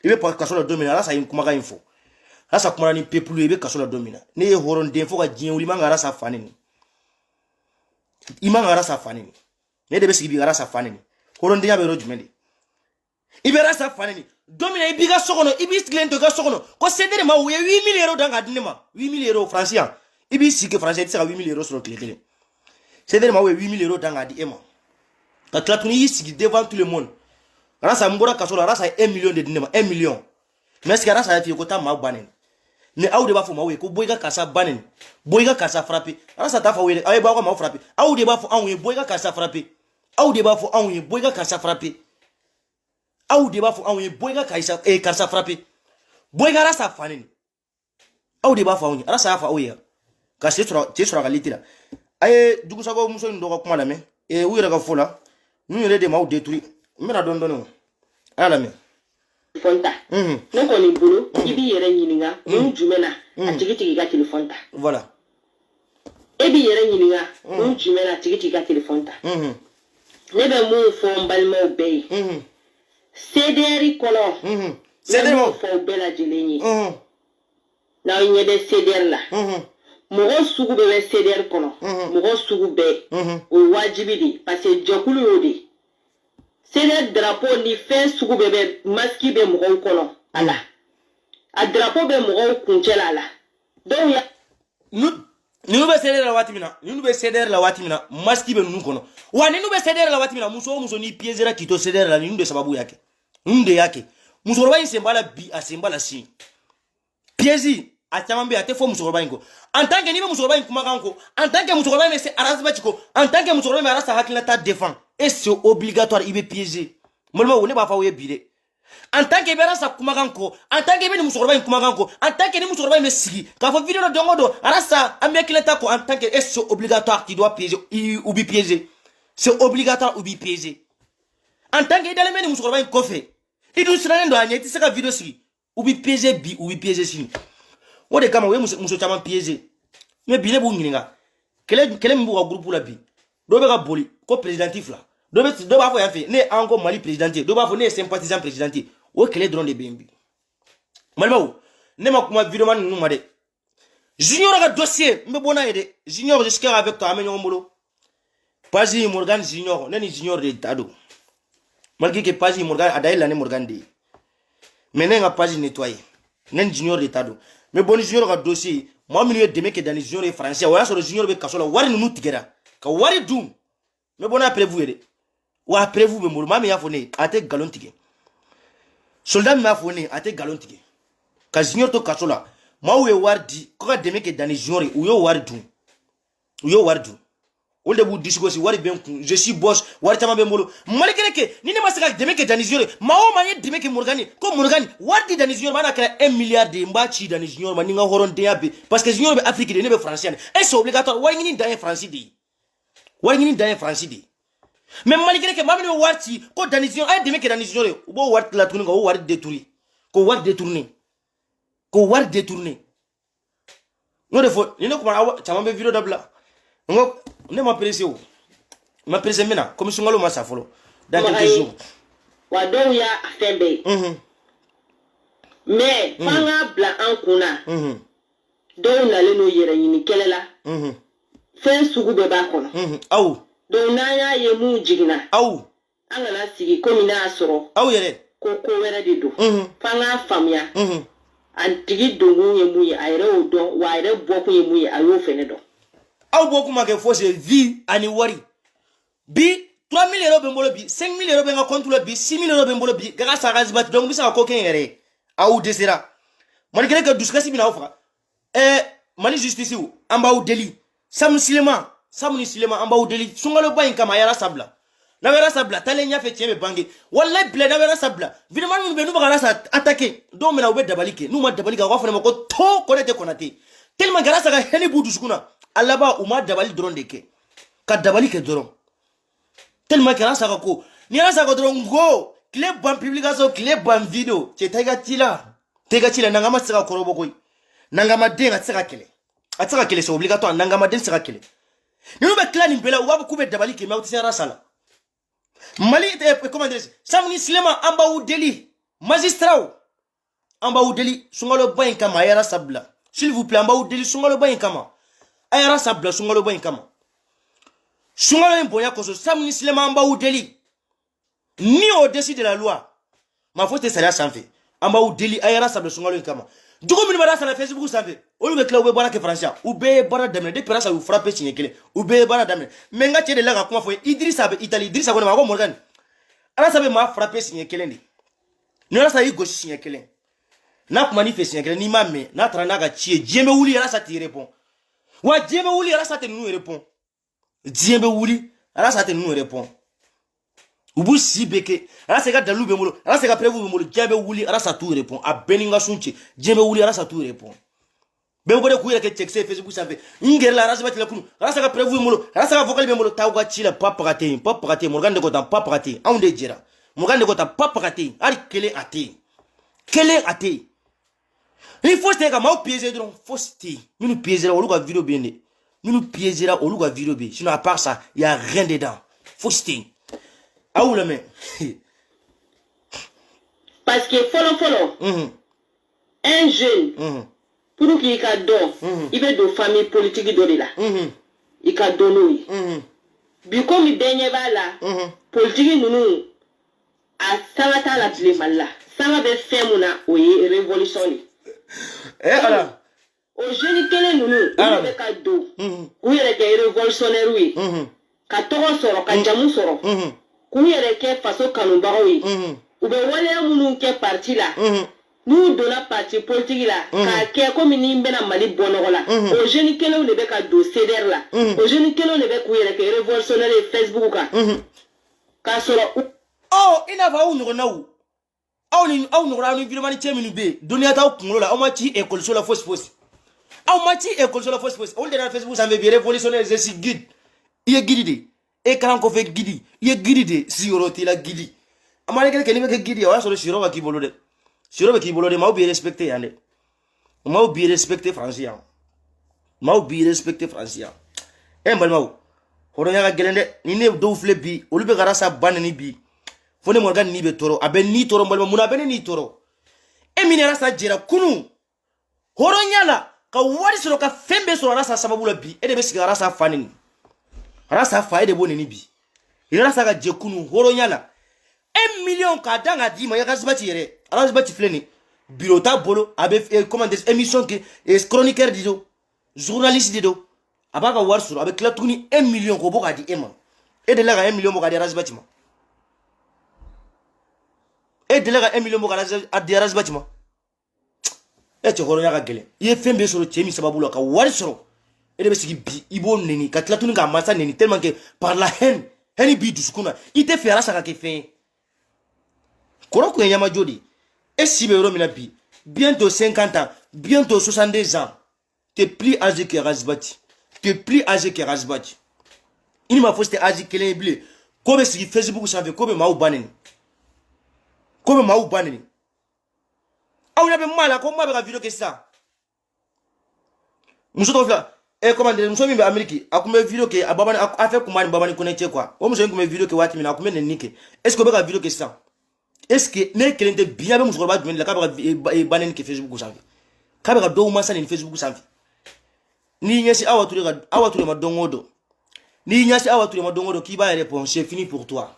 ibe pa kasola domina ala sa yin kuma ga info ala sa kuma ni peuple ibe kasola domina ne horon de fo ga jien uli manga ala sa fanini imanga ala sa fanini ne de be sigi bi ala sa fanini horon de ya be rojumende ibe ala sa fanini domina ibiga sokono ibi sklento ga sokono ko cédé ma wo 8000 euros dans adnema 8000 euros français ibi sike français c'est 8000 euros sur le télé cédé ma wo 8000 euros dans adema ka tlatuni yisi devant tout le monde rasa mbora kasola rasa 1 million de dinema 1 million mais ce que rasa fi ko ta ma banen ne awde ba fo ma we ko boyga kasa banen boyga kasa frapper rasa ta fa we ay ba ko ma frapper awde ba fo anwe boyga kasa frapper awde ba fo anwe boyga kasa frapper aw de ba fo anwe boyga kaisa karsa frapper boyga rasa fanini aw de ba fo anwe rasa fa oya ka se sura ga litira ay dugu sago muso ndo ko kuma la me wi ra ga fola nu yele de ma o détruire mena don don ala me fonta ne ko ni bulu ibi yere nyininga mu jumena atigiti ga telefonta voilà ebi yere nyininga mu jumena atigiti ga telefonta ne be mu fo mbalmo be CDR kono CDR mo fo bela jeleni na nyede CDR la mogo sugu be CDR kono mogo sugu be o wajibi di parce que jokulu yodi CDR drapeau ni fe sugu be maski be mogo kono ala a drapeau be mo kuncela la donc ya nous be céder la watimina nous be céder la watimina maski be nous kono wa nous be céder la watimina muso ni piezera kito céder la nous de sababu yake nous de yake muso ba insembala bi asembala si piezi atamambe ate fo muso ba inko en tant que ni muso ba kuma kanko en tant que muso ba mais c'est arasba chiko en tant que muso ba mais arasa hakila ta défend et c'est obligatoire il be piéger molma woni ba fa wo bide en tant que berasa kumaganko en tant que be ni musorba kumaganko en tant que ni musorba me sigi ka fo vidéo de ngodo arasa ambe kileta ko en tant que est obligatoire qui doit piéger ou bi piéger c'est obligatoire ou bi piéger en tant que dalé ni musorba ko fait idu sirane ndo anyeti saka vidéo sigi ou bi piéger bi ou bi piéger sini o de kama we muso chama piéger mais bile bu ngininga kele mbu wa groupe la bi do be ka boli ko présidentif la do ba fo ya fe ne anko Mali présidenté do ba fo ne sympathisant présidenté o kele drone de bembi malmaou ne ma kuma vidéo man nu ma de junior ga dossier mbe bona ede junior jusqu'à avec toi amenyo mbolo Pazi Morgan junior ne ni junior de tado malgré que Pazi Morgan adaï l'année Morgan de mais ne nga Pazi nettoyer ne junior de tado mais bon junior ga dossier moi milieu de mec dans les junior français wala sur le junior be kasola wari nu tigera ka wari dum mais bon après vous ede ou après vous me molo mami ya fone ate galon tige soldat ma fone ate galon tige ka junior to kasola ma we wardi ko ka deme ke dani junior ou yo wardu o de bu disiko si wari ben je suis boss wari tama be molo malgré que ni ne masaka deme ke dani junior ma o manye deme ke morgani ko morgani wardi dani junior mana kala 1 milliard de mbachi dani junior maninga horon de yabe parce que junior be afrique de ne be français et c'est obligatoire wari ni dans français de mais malgré que mamni warti ko dani junior ay deme ke dani junior bo warti la tourner ko warti détourner no defo ni ne ko ma chama be video dabla ngo ne ma pressé mena comme sungalo ma safolo dans quelques jours wa do ya afebe mais fanga bla an kuna do na le no yere yini kelela fen sugu be ba kono aw do na ya ye mu jigina aw angana sigi ko mina asoro aw yere ko wera de do fanga famia antigi dongu ye mu ye ayre o do wa ayre boku ye mu ye ayo fene do aw boku ma ke fose vie ani wari bi 3000 euros be mbolo bi 5000 euros be nga compte bi 6000 euros be mbolo bi gaga sa gazibat donc bisa ko ken yere aw desira man kele ka duska si bina ofra mani justice ou amba ou deli samni silema amba ou deli sungalo bayin kama yara sabla na vera sabla tale nya fe tiebe bangi wallahi ble na vera sabla videment nous be nous ba sa attaquer do mena ube dabalike nous ma dabalika ko fane ko to konete konate tellement grâce à heni budu sukuna alaba uma dabali drone deke ka dabalike drone tellement grâce à ko ni grâce à drone go clip ban publication clip ban vidéo che tega tila nanga ma tsaka korobo koy nanga ma denga tsaka kele c'est obligatoire nanga ma den tsaka kele ni no be clan mbela uba ku be dabalike ma utisera sala Mali comment dire samni silema amba ou deli magistrat amba ou deli sungalo bayin kama yara sabla s'il vous plaît amba ou deli sungalo bayin kama ayara sabla sungalo bayin kama sungalo mboya koso samni silema amba ou deli ni au-dessus de la loi ma faute c'est là sans fait amba ou deli ayara sabla sungalo kama dugo min bada sana Facebook savez o lu be kla o be bara ke français ou be bara damne de pera sa ou frapper signé kele ou be bara damne menga tiede la kuma fo Idrissa be Italie Idrissa ko ma ko Morgan ala sabe ma frapper signé kele ndi ni ala sa yi gauche signé kele na kuma ni fe signé kele ni ma me na tra na ga tie djembe wuli ala sa ti répond wa djembe wuli ala sa te nous répond djembe wuli ala sa te nous répond ubu si beke ala se ga dalu be molo ala se ga prévu be molo djembe wuli ala sa tout répond a beninga sunche djembe wuli ala sa tout répond be bode ku yere ke check Facebook savait ngere la ala se batila kunu ala se ga prévu be molo ala se ga vocal be molo tawga chila papa raté Morgan de Gotan papa raté on de djera Morgan de Gotan papa raté ari kele até il faut se ga ma piéger donc faut se nous piéger au luga vidéo bien nous piéger au luga vidéo bien sinon à part ça il y a rien dedans faut se ah ou la main parce que follow un jeune pour qu'il ka don il veut de famille politique de là il ka donner bi comme il benye bala politique nous a sangata la blema la sanga be femuna o révolution ala o jeune kelen nunu olu bɛ ka don k'u yɛrɛ kɛ révolutionnaire ye ka tɔgɔ sɔrɔ ka jamu sɔrɔ k'u yɛrɛ kɛ faso kanubagaw ye u bɛ waleya minnu kɛ parti la n'u donna parti politique la k'a kɛ komi ni bɛna Mali bɔ nɔgɔ la o jeune kelenw de bɛ ka don CDR la o jeune kelenw de bɛ k'u yɛrɛ kɛ révolutionnaire ye Facebook kan k'a sɔrɔ i n'a fɔ aw ɲɔgɔnnaw aw ɲɔgɔnna ni vidéoman cɛ minnu bɛ yen dɔnniya t'aw kunkolo la aw ma ci école la fosi aw ma ci école la fosi olu de na Facebook sanfɛ bi révolutionnaire je suis guide i ye guide de écran kɔfɛ guide i ye guide de sigiyɔrɔ t'i la guide a ma kɛ n'i bɛ kɛ guide ye o y'a sɔrɔ sigiyɔrɔ bɛ k'i bolo dɛ sigiyɔrɔ bɛ k'i bolo dɛ maaw b'i respecté yan dɛ maaw b'i respecté France yan maaw b'i respecté France yan n balimaw hɔrɔnya ka gɛlɛn dɛ ni ne dɔw filɛ bi olu bɛ ka rasa ba neni bi fo ne Morgan ni bɛ tɔɔrɔ a bɛ ni tɔɔrɔ n balima mun na a bɛ ne ni tɔɔrɔ e min rasa jɛra kunu hɔrɔnya la ka wari sɔrɔ ka fɛn bɛɛ sɔrɔ rasa sababu la bi e de bɛ sigi rasa fa neni rasa fa e de b'o neni bi i rasa ka jɛ kunu hɔrɔnya la 1 million k'a dan k'a d'i ma i ka Razibati yɛrɛ Razibati filɛ nin bureau t'a bolo a bɛ comment dire émission kɛ chroniqueur de don journaliste de don a b'a ka wari sɔrɔ a bɛ tila tuguni 1 million k'o bɔ k'a di e ma e delila ka 1 million bɔ k'a di Razibati ma e delila ka 1 million bɔ k'a di Razibati ma e cɛ hɔrɔnya ka gɛlɛn i ye fɛn bɛɛ sɔrɔ cɛ min sababu la ka wari sɔrɔ e de bɛ sigi bi i b'o neni ka tila tuguni k'a mansa neni tellement que par la haine b'i dusukun na i tɛ fɛ Rasa ka kɛ fɛn ye kɔrɔ kun ye ɲamajɔ de e si bɛ yɔrɔ min na bi bientôt 50 ans bientôt 62 ans t'es plus âgé que Razibati t'es plus âgé que Razibati i ni ma fɔ tɛ âgé kelen ye bilen ko bɛ sigi Facebook sanfɛ ko bɛ maaw ba neni aw ɲɛ bɛ maa la ko maa bɛ ka video kɛ sisan muso dɔw filɛ comment dire muso min bɛ Amérique a kun bɛ video kɛ a babani a fɛ kuma ni babani Konɛ cɛ quoi o muso in kun bɛ video kɛ waati min na a kun bɛ neni kɛ est ce que o bɛ ka video kɛ sisan est ce que ne kelen tɛ bi ɲɛ bɛ musokɔrɔba jumɛn de la k'a bɛ ka ba neni kɛ Facebook sanfɛ k'a bɛ ka dɔw mansa neni Facebook sanfɛ n'i ɲɛsin Awa Touré ma don o don n'i ɲɛsin Awa Touré ma don o don k'i b'a répondre c'est fini pour toi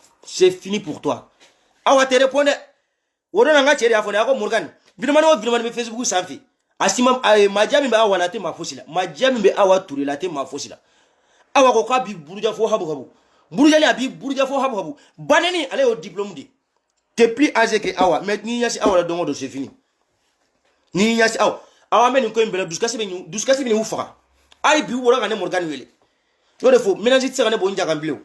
Awa tɛ répondre dɛ o don an ka cɛ de y'a fɔ ne a ko Morgan vidéoman o vidéoman bɛ Facebook sanfɛ a si ma maja min bɛ Awa la a tɛ maa fosi la maja min bɛ Awa Touré la a tɛ maa fosi la Awa ko k'a b'i buruja fo habu burujali a b'i buruja fo habu ba neni ale y'o diplôme de t'es plus âgé que Awa mais n'i ɲɛsin Awa la don o don c'est fini n'i ɲɛsin Awa bɛ nin ko in bɛɛ la dusukasi bɛ nin faga hali bi u bɔra ka ne Morgan wele y'o de fɔ ménage tɛ se ka ne bɔ n ja kan bilen o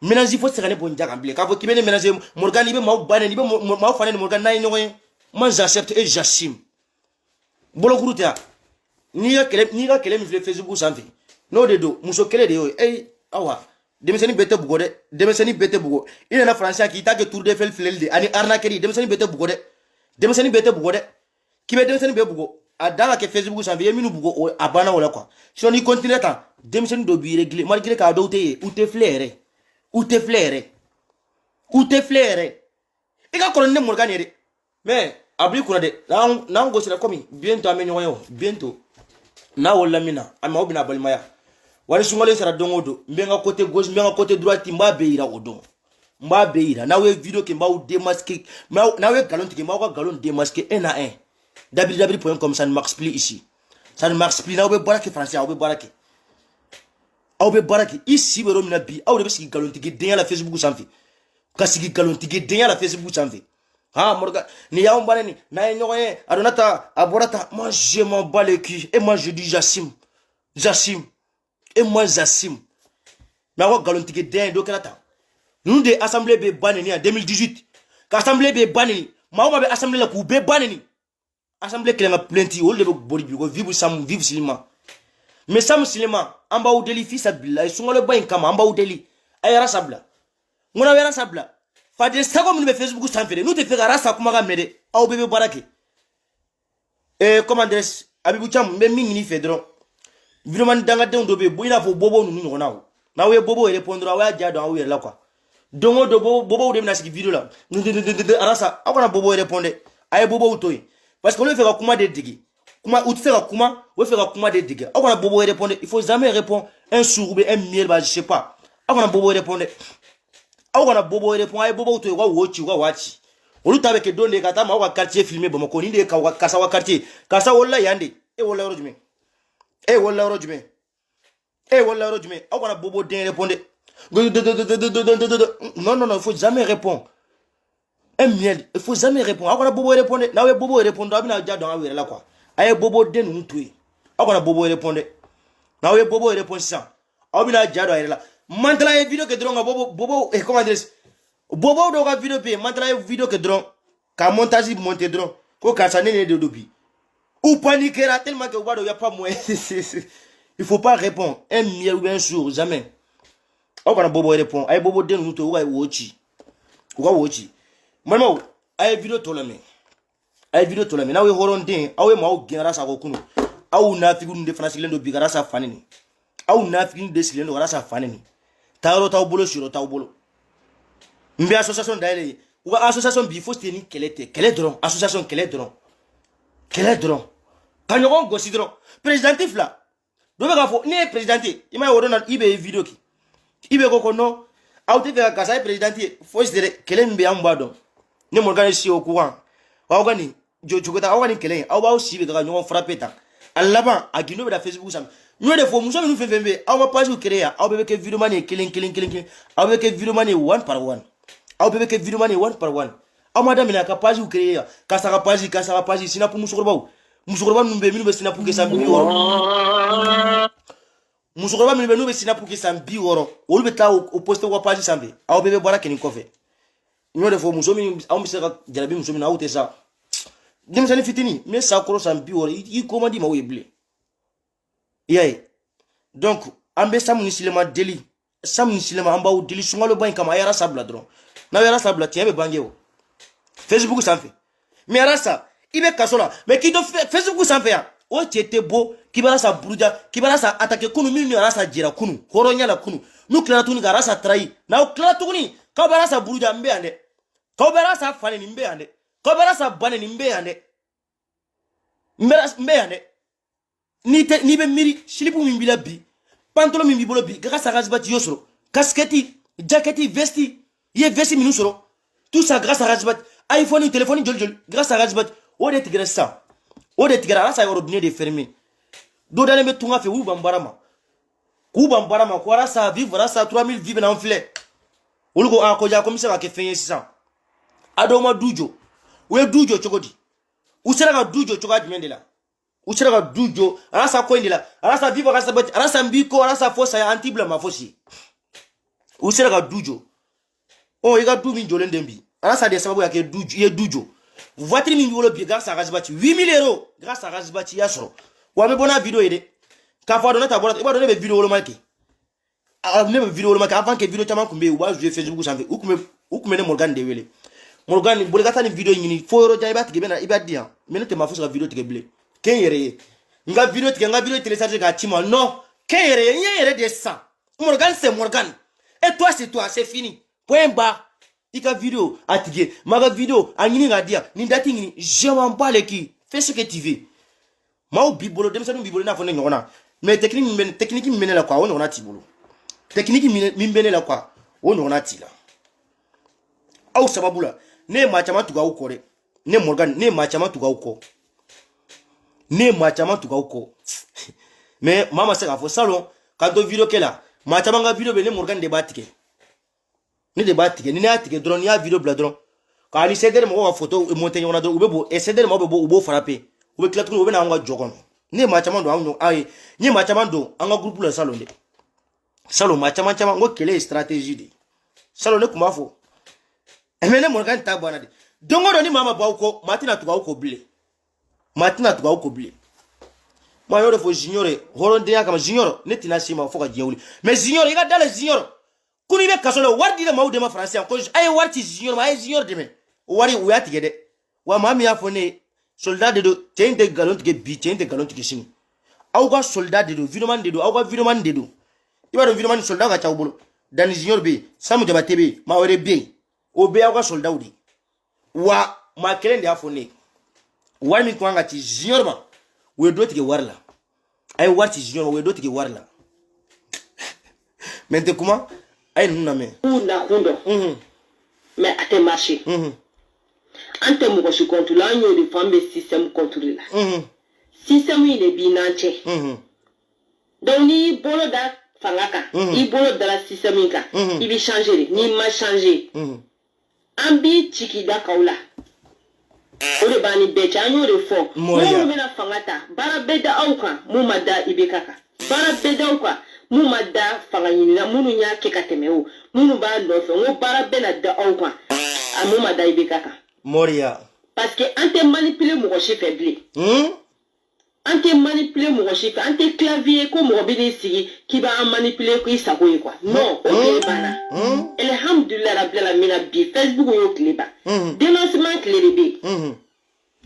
ménage fo tɛ se ka ne bɔ n ja kan bilen k'a fɔ k'i bɛ ne ménage Morgan i bɛ maaw ba neni i bɛ maaw fa neni Morgan n'a ye ɲɔgɔn ye moi j'accepte et j'assume bolokuru tɛ n'i ka kɛlɛ min filɛ Facebook sanfɛ n'o de don muso kelen de y'o ye Awa denmisɛnnin bɛɛ tɛ bugɔ dɛ denmisɛnnin bɛɛ tɛ bugɔ i nana faransiya k'i ta kɛ tour d'Eiffel filɛli de ani arnaquerie denmisɛnnin bɛɛ tɛ bugɔ dɛ denmisɛnnin bɛɛ tɛ bugɔ dɛ k'i bɛ denmisɛnnin bɛɛ bugɔ a dan ka kɛ Facebook sanfɛ i ye minnu bugɔ a banna o la quoi sinon n'i continue tan denmisɛnnin dɔ b'i régler malgré k'a dɔw tɛ ye u tɛ filɛ yɛrɛ i ka kɔrɔ ni ne Morgan ye dɛ mais a b'i kunna dɛ n'an gosira komi bientôt an bɛ ɲɔgɔn ye o bientôt n'a wolola min na a maaw bɛna balimaya wari sungalen sara don o don n bɛ n ka côté gauche n bɛ n ka côté droite n b'a bɛɛ yira o don n b'a bɛɛ yira n'aw ye video kɛ n b'aw démasquer n'aw ye galon tigɛ n b'aw ka galon démasquer un à un www.com ça ne marche plus ici ça ne marche plus n'aw bɛ baara kɛ français aw bɛ baara kɛ i si bɛ yɔrɔ min na bi aw de bɛ sigi galon tigɛ denya la Facebook sanfɛ ka sigi galon tigɛ denya la Facebook sanfɛ Morgan ni y'anw ba neni n'a ye ɲɔgɔn ye a donna ta a bɔra ta moi je m'en bats les couilles et moi je dis j'assume et moi j'assume mais aw ka galon tigɛ denya dɔ kɛra ta ninnu de assemblée bɛ ba neni en 2018 ka assemblée bɛ ba neni maa o maa bɛ assemblée la k'u bɛɛ ba neni assemblée kelen ka plainte olu de bɛ boli bi ko vive Silima mais Sam Silima an b'aw deli fisa bilahi sunkaloba in kama an b'aw deli a ye Rasa bila n ko n'aw ye Rasa bila Fadel sago minnu bɛ Facebook sanfɛ n'u tɛ fɛ ka Rasa kumakan mɛn dɛ aw bɛɛ bɛ baara kɛ comment dirais-je Abibou Thiam n bɛ min ɲini i fɛ dɔrɔn vidéoman dangadenw dɔ bɛ yen i n'a fɔ Bobo ninnu ɲɔgɔnna o n'aw ye Bobo répondre dɔrɔn aw y'a ja dɔn aw yɛrɛ la quoi don o don Bobow de bɛna sigi video la Rasa aw kana Bobo répondre dɛ a ye Bobow to yen parce que olu bɛ fɛ ka kuma de dege u tɛ fɛ ka kuma u bɛ fɛ ka kuma de dege aw kana Bobo répondre il faut jamais répondre un sourd ou bien un miel je sais pas aw kana Bobo répondre aw kana Bobo répondre a ye Bobow to yen u ka wo ci u ka waa ci olu tabe ke donde kata ma wa quartier filmé Bamako ni de ka wa kasa wa quartier kasa wala yande e wala yoro jume e wala yoro jume e wala yoro jume aw kana bobo den répondre non non non il faut jamais répondre un miel il faut jamais répondre aw kana bobo répondre na we bobo répondre abina ja don awere la quoi ay bobo den nu tué aw kana bobo répondre na we bobo répondre ça aw bina ja do awere la mantala e video ke dronga bobo e comment dire bobo do ka video pe mantala e video ke dron ka montage monter dron ko ka sa nene de dobi ou paniquera tellement que il y a pas moins il faut pas répondre un miel ou un jour jamais on va bobo répondre ay bobo den nuto wa wochi mama ay video to lame na we horonde awe ma o genera sa ko kunu aw na figu de france lendo bigara sa fanini aw na figu de silendo gara sa fanini tawro taw bolo shiro taw bolo mbi association d'aile ou association bi faut tenir quel dron association quel dron kanyogon gosi dron présidentif là do be fo ne présidenté ima wodona ibe video ki ibe ko no auti fe ka sai présidenté faut dire quel mbi ambado ne mo gane si o kuwa wa gani jogota wa gani kelen aw ba o si be ka nyogon frapper ta alaba agino be da facebook sam nous des fois nous sommes fait on va pas jouer créer on peut que vidéo mani killing on peut que vidéo mani one par one on peut que vidéo mani one par one on madame ina capable de créer ka sa page sina pour musokorba nous be sina pour que ça bi woro musokorba nous be sina pour que ça bi woro o be ta o poster wa page sambe on peut bora keni kofe nous des fois nous sommes on be sera jarabi nous sommes na outé ça dim sani fitini mais ça koro sambi woro il commande ma weble yeah. Donc, ambe samuni silema deli. Samuni silema amba ou deli sungalo bain kama ayara sabla dron. Na ayara sabla tiebe bangeo. Facebook s'en fait. Mais ayara sa, ibe kasola. Mais qui do Facebook s'en fait ya. O tiete bo, kibara sa bruja, kibara sa attaque kunu mimi ayara sa jira kunu. Horonya la kunu. Nu klara tuni gara sa trai. Na o klara tuni, ka bara sa bruja mbe ande. Ka bara sa fane ni mbe ande. Ka bara sa bane ni mbe ande. Mbe ande. Ni be miri silipu mimbila bi pantalon mimbi bolo bi grâce à Razbati yosro casquette jacket vesti ye vesti minusro tout ça grâce à Razbati iPhone téléphone jol grâce à Razbati o de tigre ça o de tigre ça robinet de fermé do dale me tunga fe u bambarama ko ara ça vivre ça 3000 vivre na enflé ulugo a ko ja comme ça ke fenye 600 adoma dujo we dujo chokodi usera ga dujo chokadi mendela uchiraga dujo arasa koindila arasa vivo arasa bat arasa mbiko arasa fosa ya antibla mafosi uchiraga dujo o iga du min jolende mbi arasa de sababu yake dujo ye dujo voiture min wolo bi grâce à Razbati 8000 € grâce à Razbati yasro wa me bona video ede ka fa donata bona iba donne be video wolo marqué ne be video wolo marqué avant que video tama kumbe wa jouer Facebook sanfe ukume ne Morgan de wele Morgan bo gata ni video nyini fo ja ibati gebena ibadia menete mafosa ka video tigeble ken yere nga video télécharger ka tima non ken yere de ça Morgan c'est Morgan et toi c'est fini point bas ika video atige maga video anyini ga dia ni dati ngini je m'en bats les qui fais ce que tu veux ma bibolo dem sanu bibolo na fone ngona mais technique mi menela kwa ona tibolo technique mi menela kwa ona tila au sababula ne machama tuga ukore ne Morgan ne machama tuga uko ne machama tuga uko mais mama se ka fo salon quand do video kela machama nga video be ne Morgan débatike ni débatike ni na tike drone ya video bladron ka ali ceder mo wa photo monter yona do ubebo e ceder mo be bo frapper ube klatru ube na nga jogon ne machama do anyo ai ni machama do anga groupe la salon de salon machama chama ngo kele stratégie de salon ne kuma fo e mene Morgan ta bwana de dongo do ni mama ba uko matina tuga uko bile matina tuga uko bile ma yoro fo junior horonde ya kama junior netina sima fo ka jeuli mais junior iga dale junior kuni be kasolo wardi de maude ma français ko ay warti junior ma ay junior de me wari uyati gede wa mami ya fo ne soldat de do tende galont ke bi tende galont ke sini awga soldat de do videoman de do awga videoman de do iba do videoman soldat ga chawbolo dan junior be samu de batebe ma wore be o be awga soldat udi wa ma kelende afo ne wari mi kwanga ti junior ma we do tike warla ay warti junior we do tike warla mente kuma ay nuna me na kundo mais ate marché ante mo ko shi contrôle an yo de fambe système contrôle la système il est binanche donc ni bolo da fangaka i bolo da la système ka il bi changer ni ma changer an bi chiki da kaula o de bani becha an yo de fo mo mena fangata bara beda auka mu mada ibekaka bara beda auka mu mada fanganyini na munu nya ke katemeo munu ba lo fo ngo bara bela da auka amu mada ibekaka Moria parce que ante manipuler mo ko chi faible ante manipuler mo ko chi ante clavier ko mo bi sigi ki ba manipuler ko isa ko quoi non o bana alhamdulillah rabbil alamin bi Facebook yo kliba dénoncement clé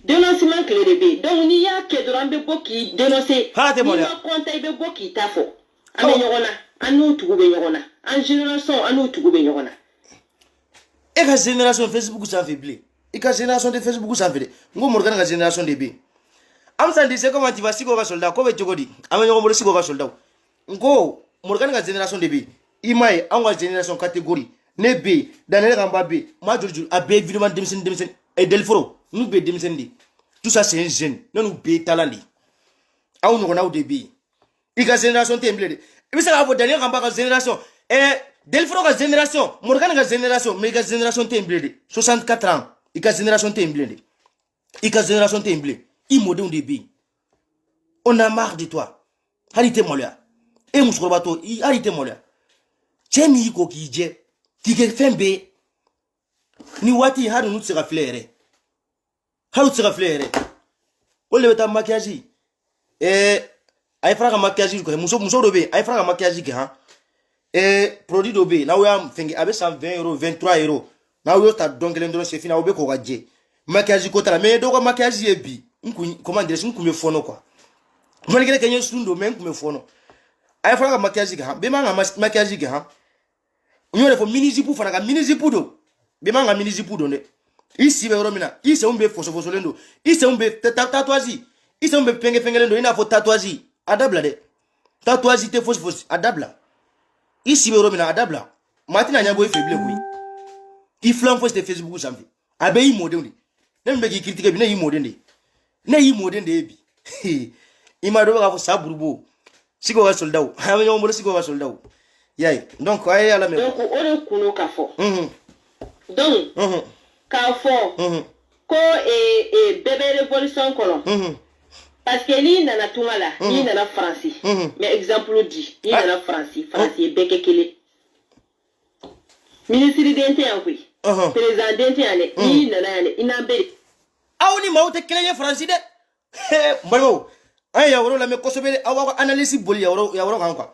dénoncement clé donc ni ya ke dorambe boki dénoncer ni ma compte ibe boki tafo ame nyogona anu tugube nyogona en génération anu tugube nyogona e ka génération Facebook ça faibli e ka génération de Facebook ça faibli ngo morgan ka génération de bi am sa ndise comment tu vas siko ka soldat ko be jogodi ame nyogo mo siko ka soldat ngo morgan ka génération de bi imai anga génération catégorie ne be danele kamba be ma jurjur abe évidemment demisen et delforo nous be demisen di tout ça c'est un jeune non nous be talent di aw no na au début e ka génération temble de e bisa ka bo danele kamba ka génération delforo ka génération morgan ka génération mais ka génération temble de 64 ans e ka génération temble de e ka génération temble i modé au début on a marre de toi harité molia e musukoroba to i harité molia chemi ko kije kike fembe ni wati haru nutsira flaire haru tsira flaire ole beta maquillage ay fraka maquillage ko muso dobe ay fraka maquillage ke ha produit dobe na we am fengi abe 120 euros 23 euros na we ta donc lendro c'est fina obe ko gaje maquillage ko tala mais do ko maquillage e bi comment dire nku me fono quoi malgré que nyen sundo men nku me fono ay fraka maquillage ke ha be manga maquillage ke ha nyore fo mini zipu fana mini zipu do be manga mini zipu do ne isi be romina isi umbe foso lendo isi umbe tatouage isi umbe penge lendo ina fo tatouage adabla de tatouage te foso adabla isi be romina adabla matina nyabo faible kui i flan fo te Facebook jambi abe yi modende nembe ki critique bi ne yi modende bi ima do ga fo saburubo siko ga soldat ha me nyombo siko ga soldat yay donc ay ala me donc ore kuno ka fo donc ka fo ko bébé révolution kolon parce que ni nana tumala ni nana français mais exemple dit ni nana français beke kele ministre d'ente en oui président d'ente ale ni nana ale inambe awni mawte kele français de mbalo ay ya woro la me kosobe awa analyse boli ya woro kan quoi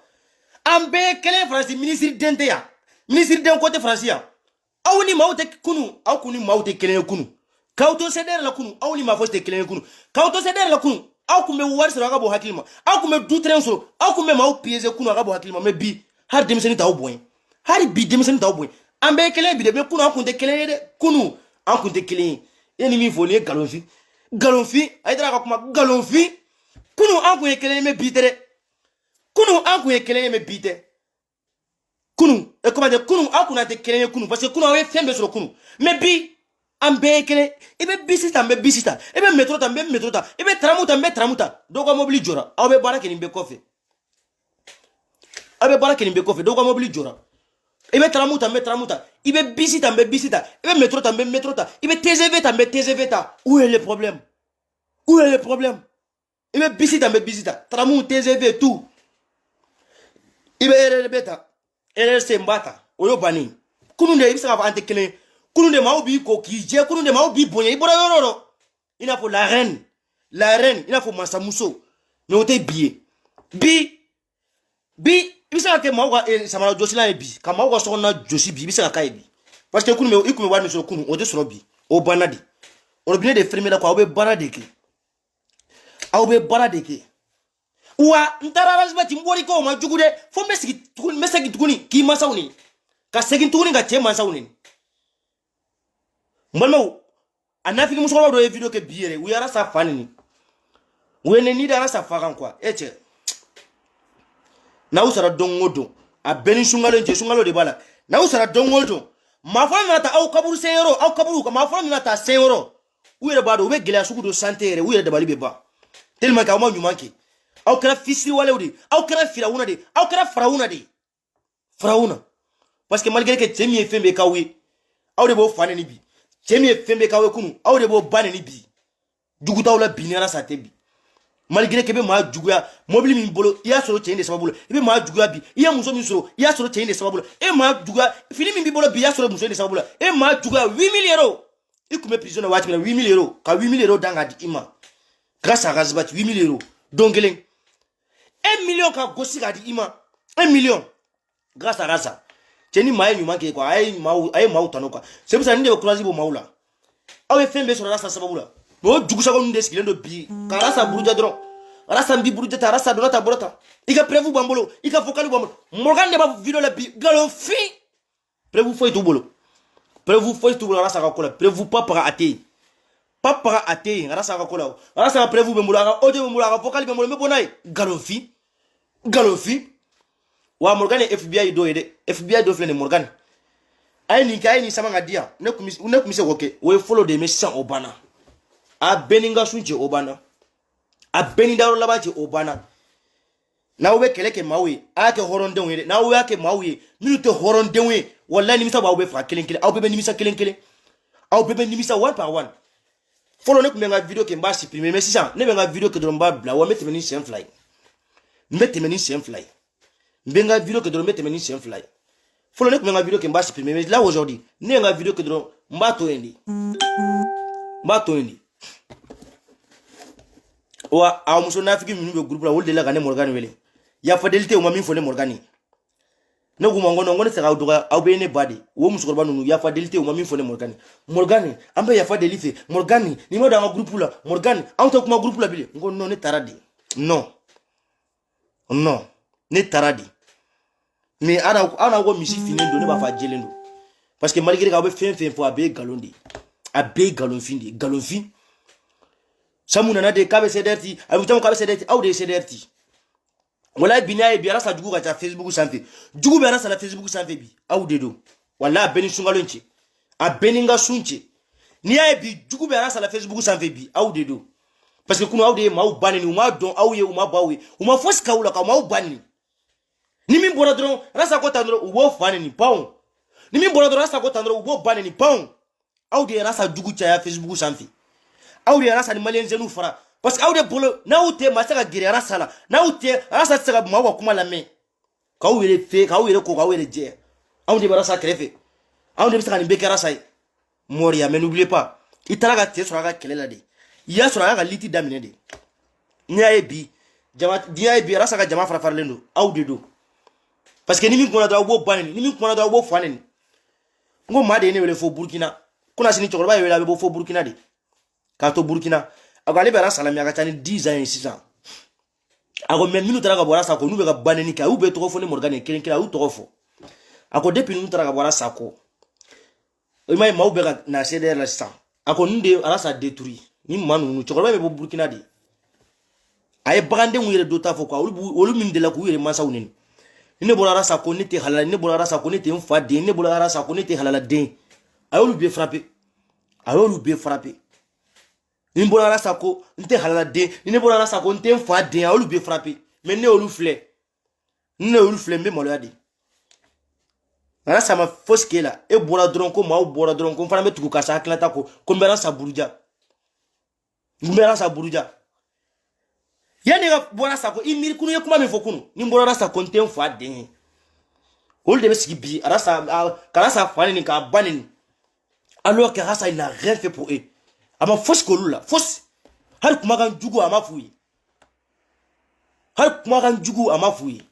ambe kele français ministre d'ente ya ministre d'un côté français ya awni mawte kunu aw kunu mawte kele kunu kawto seder la kunu awni ma foste kele kunu kawto seder la kunu aw kume war sura ga bo hakilima aw kume du train so aw kume ma pieze kunu ga bo hakilima me bi har demiseni taw boy har bi demiseni taw boy ambe kele bi de me kunu akunte kele de kunu akunte kele yeni mi fo le galonfi ay dara ka kuma galonfi kunu akunte kele me bi tere kunu akunte kele me bi tere kunu e comment dire kunu akuna te kele kunu parce que kunu awe fembe sur kunu me bi ambe kele ibe bisita mbe bisita ibe metrota mbe metrota ibe tramuta mbe tramuta dogo mobili jora abe barake ni mbe kofe dogo mobili jora ibe tramuta mbe tramuta ibe bisita mbe bisita ibe metrota mbe metrota ibe TGV ta où est le problème ibe bisita mbe bisita tramu TGV tout ibe rebeta RC mbata oyo bani kununde ibisa ka ante kele kununde maubi ko kije kununde maubi bonya ibora yororo ina fo la reine ina fo masamuso no te bi ibisa ka mauga samara josila bi ka mauga so na josi bi ibisa ka bi parce que kununde ikume wani so kunu o de so bi o banadi o bine de fermer ko obe banadeke wa ntarara zibati mbori ko ma jugude fo mesegi tukuni ki masawni ka segin tukuni ga che masawni mbalmo anafiki musoro do video ke biere wi ara sa fanini wene ni dara sa fagan quoi eche na usara dongodo a beni sungalo de bala na usara dongodo ma fo na ta au kaburu 5 euro au kaburu ma fo na ta 5 euro u yɛrɛ b'a dɔn u bɛ gɛlɛya sugu dɔ santé yɛrɛ u yɛrɛ dabali bɛ ban tellement que aw ma ɲuman kɛ aw kɛra fisiriwalew de aw kɛra firawuna de aw kɛra farawuna de farawuna parce que malgré que cɛ min ye fɛn bɛɛ k'aw ye aw de b'o fa neni bi cɛ min ye fɛn bɛɛ k'aw ye kunun aw de b'o ba neni bi jugu t'aw la bi ni ala sa tɛ bi malgré que i bɛ maa juguya mobili min bolo i y'a sɔrɔ cɛ in de sababu la i bɛ maa juguya bi i ye muso min sɔrɔ i y'a sɔrɔ cɛ in de sababu la e maa juguya fini min b'i bolo bi i y'a sɔrɔ muso in de sababu la e maa juguya 8 000 euros i tun bɛ prison na waati min na 8 000 euros ka 8 000 euros dan k'a di i ma grâce à Razibati 8 000 euros don kelen 1 million ka gosi k'a di i ma 1 million grâce à Raza cɛ ni maa ye ɲuman kɛ quoi a ye maaw tanu quoi c'est pour ça ni de bɛ courage bɔ maaw la aw ye fɛn bɛɛ sɔrɔ Raza sababu la mais o jugusago ninnu de sigilen don bi ka Raza buruja dɔrɔn Raza bi buruja ta Raza donna ta bɔra ta i ka preuve b'an bolo i ka vocal b'an bolo Morgan de b'a vidéo la bi galonfin preuve foyi t'u bolo Raza ka ko la preuve pas para ate Raza ka ko la Raza ka preuve b'an bolo a ka audio b'an bolo a ka vocal b'an bolo n bɛ bɔ n'a ye galonfin wa Morgan ye FBI dɔ ye dɛ FBI dɔ filɛ nin Morgan a ye nin kɛ a ye nin sama ka di yan ne kun bɛ se k'o kɛ o ye fɔlɔ de ye mais sisan o banna a bɛɛ ni n ka sun cɛ o banna a bɛɛ ni dayɔrɔ laban cɛ o banna n'aw bɛ kɛlɛ kɛ maaw ye a y'a kɛ hɔrɔndenw ye dɛ n'aw y'a kɛ maaw ye minnu tɛ hɔrɔndenw ye walayi nimisa b'aw bɛɛ faga kelen aw bɛɛ bɛ nimisa kelen aw bɛɛ bɛ nimisa one par one fɔlɔ ne kun bɛ n ka vidéo kɛ n b'a supprimer mais sisan ne bɛ n ka vidéo kɛ dɔrɔn n b'a bila wa n bɛ tɛmɛ ni siɲɛ 2 ye n bɛ n ka vidéo kɛ dɔrɔn n bɛ tɛmɛ ni siɲɛ 2 ye fɔlɔ ne kun bɛ n ka vidéo kɛ n b'a supprimer mais là aujourd'hui ne ye n ka vidéo kɛ dɔrɔn n b'a to yen de wa a muso nafiki minnu bɛ groupe la olu de la ka ne Morgan wele yafadeli tɛ u ma min fɔ ne Morgan ye ne k'u ma n ko non ko ne tɛ se k'aw dɔgɔya aw bɛ ye ne ba de o musokɔrɔba ninnu yafadeli tɛ u ma min fɔ ne Morgan an bɛ yafa deli fɛ Morgan n'i ma don an ka groupe la Morgan anw tɛ kuma groupe la bilen n ko non ne taara de non ne taara de mais aw n'aw ko misi finnen don ne b'a fɔ a jɛlen don parce que malgré k'aw bɛ fɛn fɛn fɔ a bɛɛ ye galon de ye a bɛɛ ye galonfin de ye galonfin samu nana de k'a bɛ CDR ti a bɛ caman k'a bɛ CDR ti aw de ye CDR ti walayi bi n'a ye bi Arasa jugu ka ca Facebook sanfɛ jugu bɛ Arasa la Facebook sanfɛ bi aw de don walayi a bɛɛ ni sunkalo cɛ a bɛɛ ni n ka sun cɛ n'i y'a ye bi jugu bɛ Arasa la Facebook sanfɛ bi aw de don parce que kunu aw de ye maaw ba neni u m'a dɔn aw ye u ma bɔ aw ye u ma fosi k'aw la k'aw maaw ba neni ni min bɔra dɔrɔn Arasa ko tan dɔrɔn u b'o fa neni panw ni min bɔra dɔrɔn Arasa ko tan dɔrɔn u b'o ba neni panw aw de ye Arasa jugu caya Facebook sanfɛ aw de ye Arasa ni maliyɛn jeunes fara parce que aw de bolo n'aw tɛ maa se ka gɛrɛ Arasa la n'aw tɛ Arasa tɛ se ka maaw ka kuma lamɛn k'aw yɛrɛ fɛ k'aw yɛrɛ ko k'aw yɛrɛ jɛ anw de bɛ Arasa kɛrɛfɛ anw de bɛ se ka nin bɛɛ kɛ Arasa ye Moriya mais n'oubliez pas i taara ka cɛ sɔrɔ a ka kɛlɛ la de i y'a sɔrɔ a y'a ka liti daminɛ de n'i y'a ye bi Arasa ka jama fara-faralen don aw de don parce que ni min kumana dɔrɔn aw b'o ba neni ni min kumana dɔrɔn aw b'o fa neni n ko maa de ye ne wele fo Burkina ko na sini cɛkɔrɔba ye wele a bɛ bɔ fo Burkina de k'a to Burkina a ko ale bɛ Arasa lamɛn a ka ca ni 10 ans ye sisan a ko mais minnu taara ka bɔ Arasa ko n'u bɛ ka ba neni kɛ a y'u bɛɛ tɔgɔ fɔ ne Morgan ye kelen a y'u tɔgɔ fɔ a ko depuis n'u taara ka bɔ Arasa ko i m'a ye maaw bɛ ka na CDR la sisan a ko ninnu de ye Arasa détruit ni maa ninnu cɛkɔrɔba bɛ bɔ Burkina de a ye bagandenw yɛrɛ dɔ ta fɔ quoi olu min delila k'u yɛrɛ mansaw neni ni ne bɔra Arasa ko ne tɛ halala ne bɔra Arasa ko ne tɛ n fa den ne bɔra Arasa ko ne tɛ halala den a y'olu bɛɛ frappé ni ne bɔra Arasa ko n tɛ halala den ni ne bɔra Arasa ko n tɛ n fa den a y'olu bɛɛ frappé mais ne y'olu filɛ n bɛ maloya de Arasa ma fosi k'e la e bɔra dɔrɔn ko maaw bɔra dɔrɔn ko n fana bɛ tugu ka se hakilata ko n bɛ Arasa buruja yanni ka bɔ Arasa ko i miiri kunu ye kuma min fɔ kunu ni n bɔra Arasa ko n tɛ n fa den ye olu de bɛ sigi bi ka Arasa fa neni k'a ba neni alors que Arasa il n'a rien fait pour eux a ma fosi k'olu la fosi hali kumakan jugu a ma f'u ye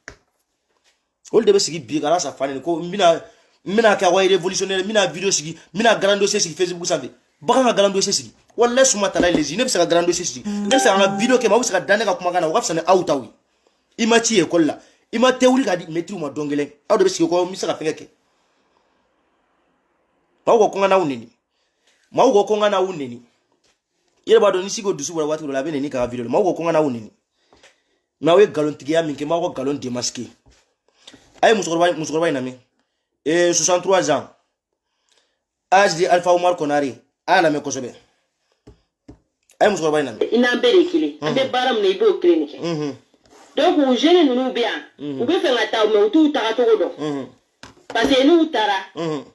olu de bɛ sigi bi ka Arasa fa neni ko n bɛna kɛ aw révolutionnaire n bɛna vidéo sigi n bɛna grand dossier sigi Facebook sanfɛ bagan ka grand dossier sigi wallahi suma tala lezi ne bɛ se ka grand dossier sigi ne bɛ se ka n ka vidéo kɛ maaw bɛ se ka da ne ka kumakan na o ka fisa ni aw taw ye i ma ci école la i ma tɛ wuli ka di maître ma don kelen aw de bɛ sigi ko n bɛ se ka fɛnkɛ kɛ maaw ko ko n ka n'aw neni i yɛrɛ b'a dɔn ni sigi o dusu bɔra waati dɔ la a bɛ neni k'a ka vidéo la maaw ko ko n ka n'aw neni mais aw ye nkalontigiya min kɛ maaw ka nkalon démasqué a ye musokɔrɔba in lamɛn 63 ans âge de Alpha Omar Konare a y'a lamɛn kosɛbɛ ay musokɔrɔba in na ina bere kile an bɛ baara min na I b'o kelen de kɛ donc o jeune ninnu bɛ yan u bɛ fɛ ka taa mais u t'u taga cogo dɔn parce que n'u taara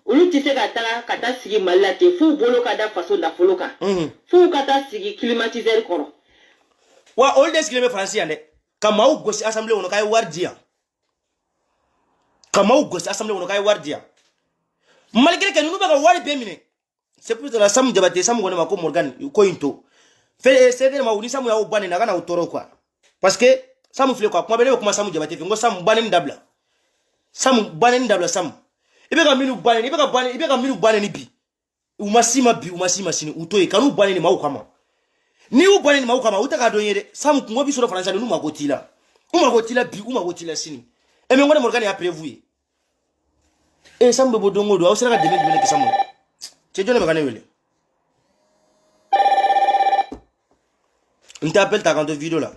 olu tɛ se ka taga ka taa sigi Mali la ten f'u bolo ka da faso nafolo kan f'u ka taa sigi climatiseur kɔrɔ wa olu de sigilen bɛ Faransi yan dɛ ka maaw gosi assemblée kɔnɔ k'a ye wari di yan ka maaw gosi assemblée kɔnɔ k'a ye wari di yan malgré que ninnu bɛ ka wari bɛɛ minɛ c'est pour cela Samu Jabate Samu ko ne ma ko Morgan ko in to c'est ma ni Samu y'aw ban nin na a kana aw tɔɔrɔ quoi parce que Samu filɛ quoi kuma bɛɛ ne bɛ kuma Samu Jabate fɛ n ko Samu bannen dabila Samu bannen dabila Samu i bɛ ka minnu bannen i bɛ ka minnu bannen bi u ma si ma bi u ma si ma sini u to yen ka n'u bannen maaw kama ni y'u bannen maaw kama u tɛ k'a dɔn ye dɛ Samu kungo bi sɔrɔ Faransi n'u mago t'i la u mago t'i la bi u mago t'i la sini et mais n ko ne Morgan y'a prévu ye Samu bɛ bɔ don o don aw sera ka dɛmɛ jumɛn kɛ Samu cɛ jɔn de bɛ ka ne wele n t'appelle ta kanto vidéo la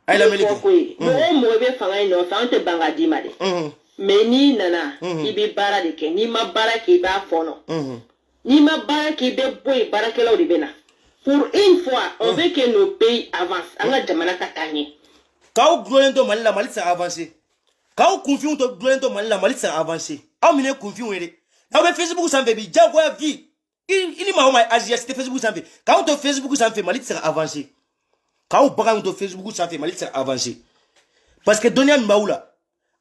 ay la meli mɔgɔ mɔgɔ bɛ fanga in nɔfɛ an tɛ ban ka d'i ma dɛ mais n'i nana I bɛ baara de kɛ n'i ma baara kɛ I b'a fɔnɔ n'i ma baara kɛ I bɛ bɔ yen baarakɛlaw de bɛ na pour une fois on veut que nos pays avancent an ka jamana ka taa ɲɛ k'aw gulolen to Mali la Mali tɛ se ka avancer k'aw kunfinw to gulolen to Mali la Mali tɛ se ka avancer aw minɛ kunfinw ye dɛ n'aw bɛ Facebook sanfɛ bi jagoya vie I ni maa o maa Asia si tɛ Facebook sanfɛ k'aw to Facebook sanfɛ Mali tɛ se ka avancer k'aw baganw to Facebook sanfɛ Mali tɛ se ka avancer parce que dɔnniya min b'aw la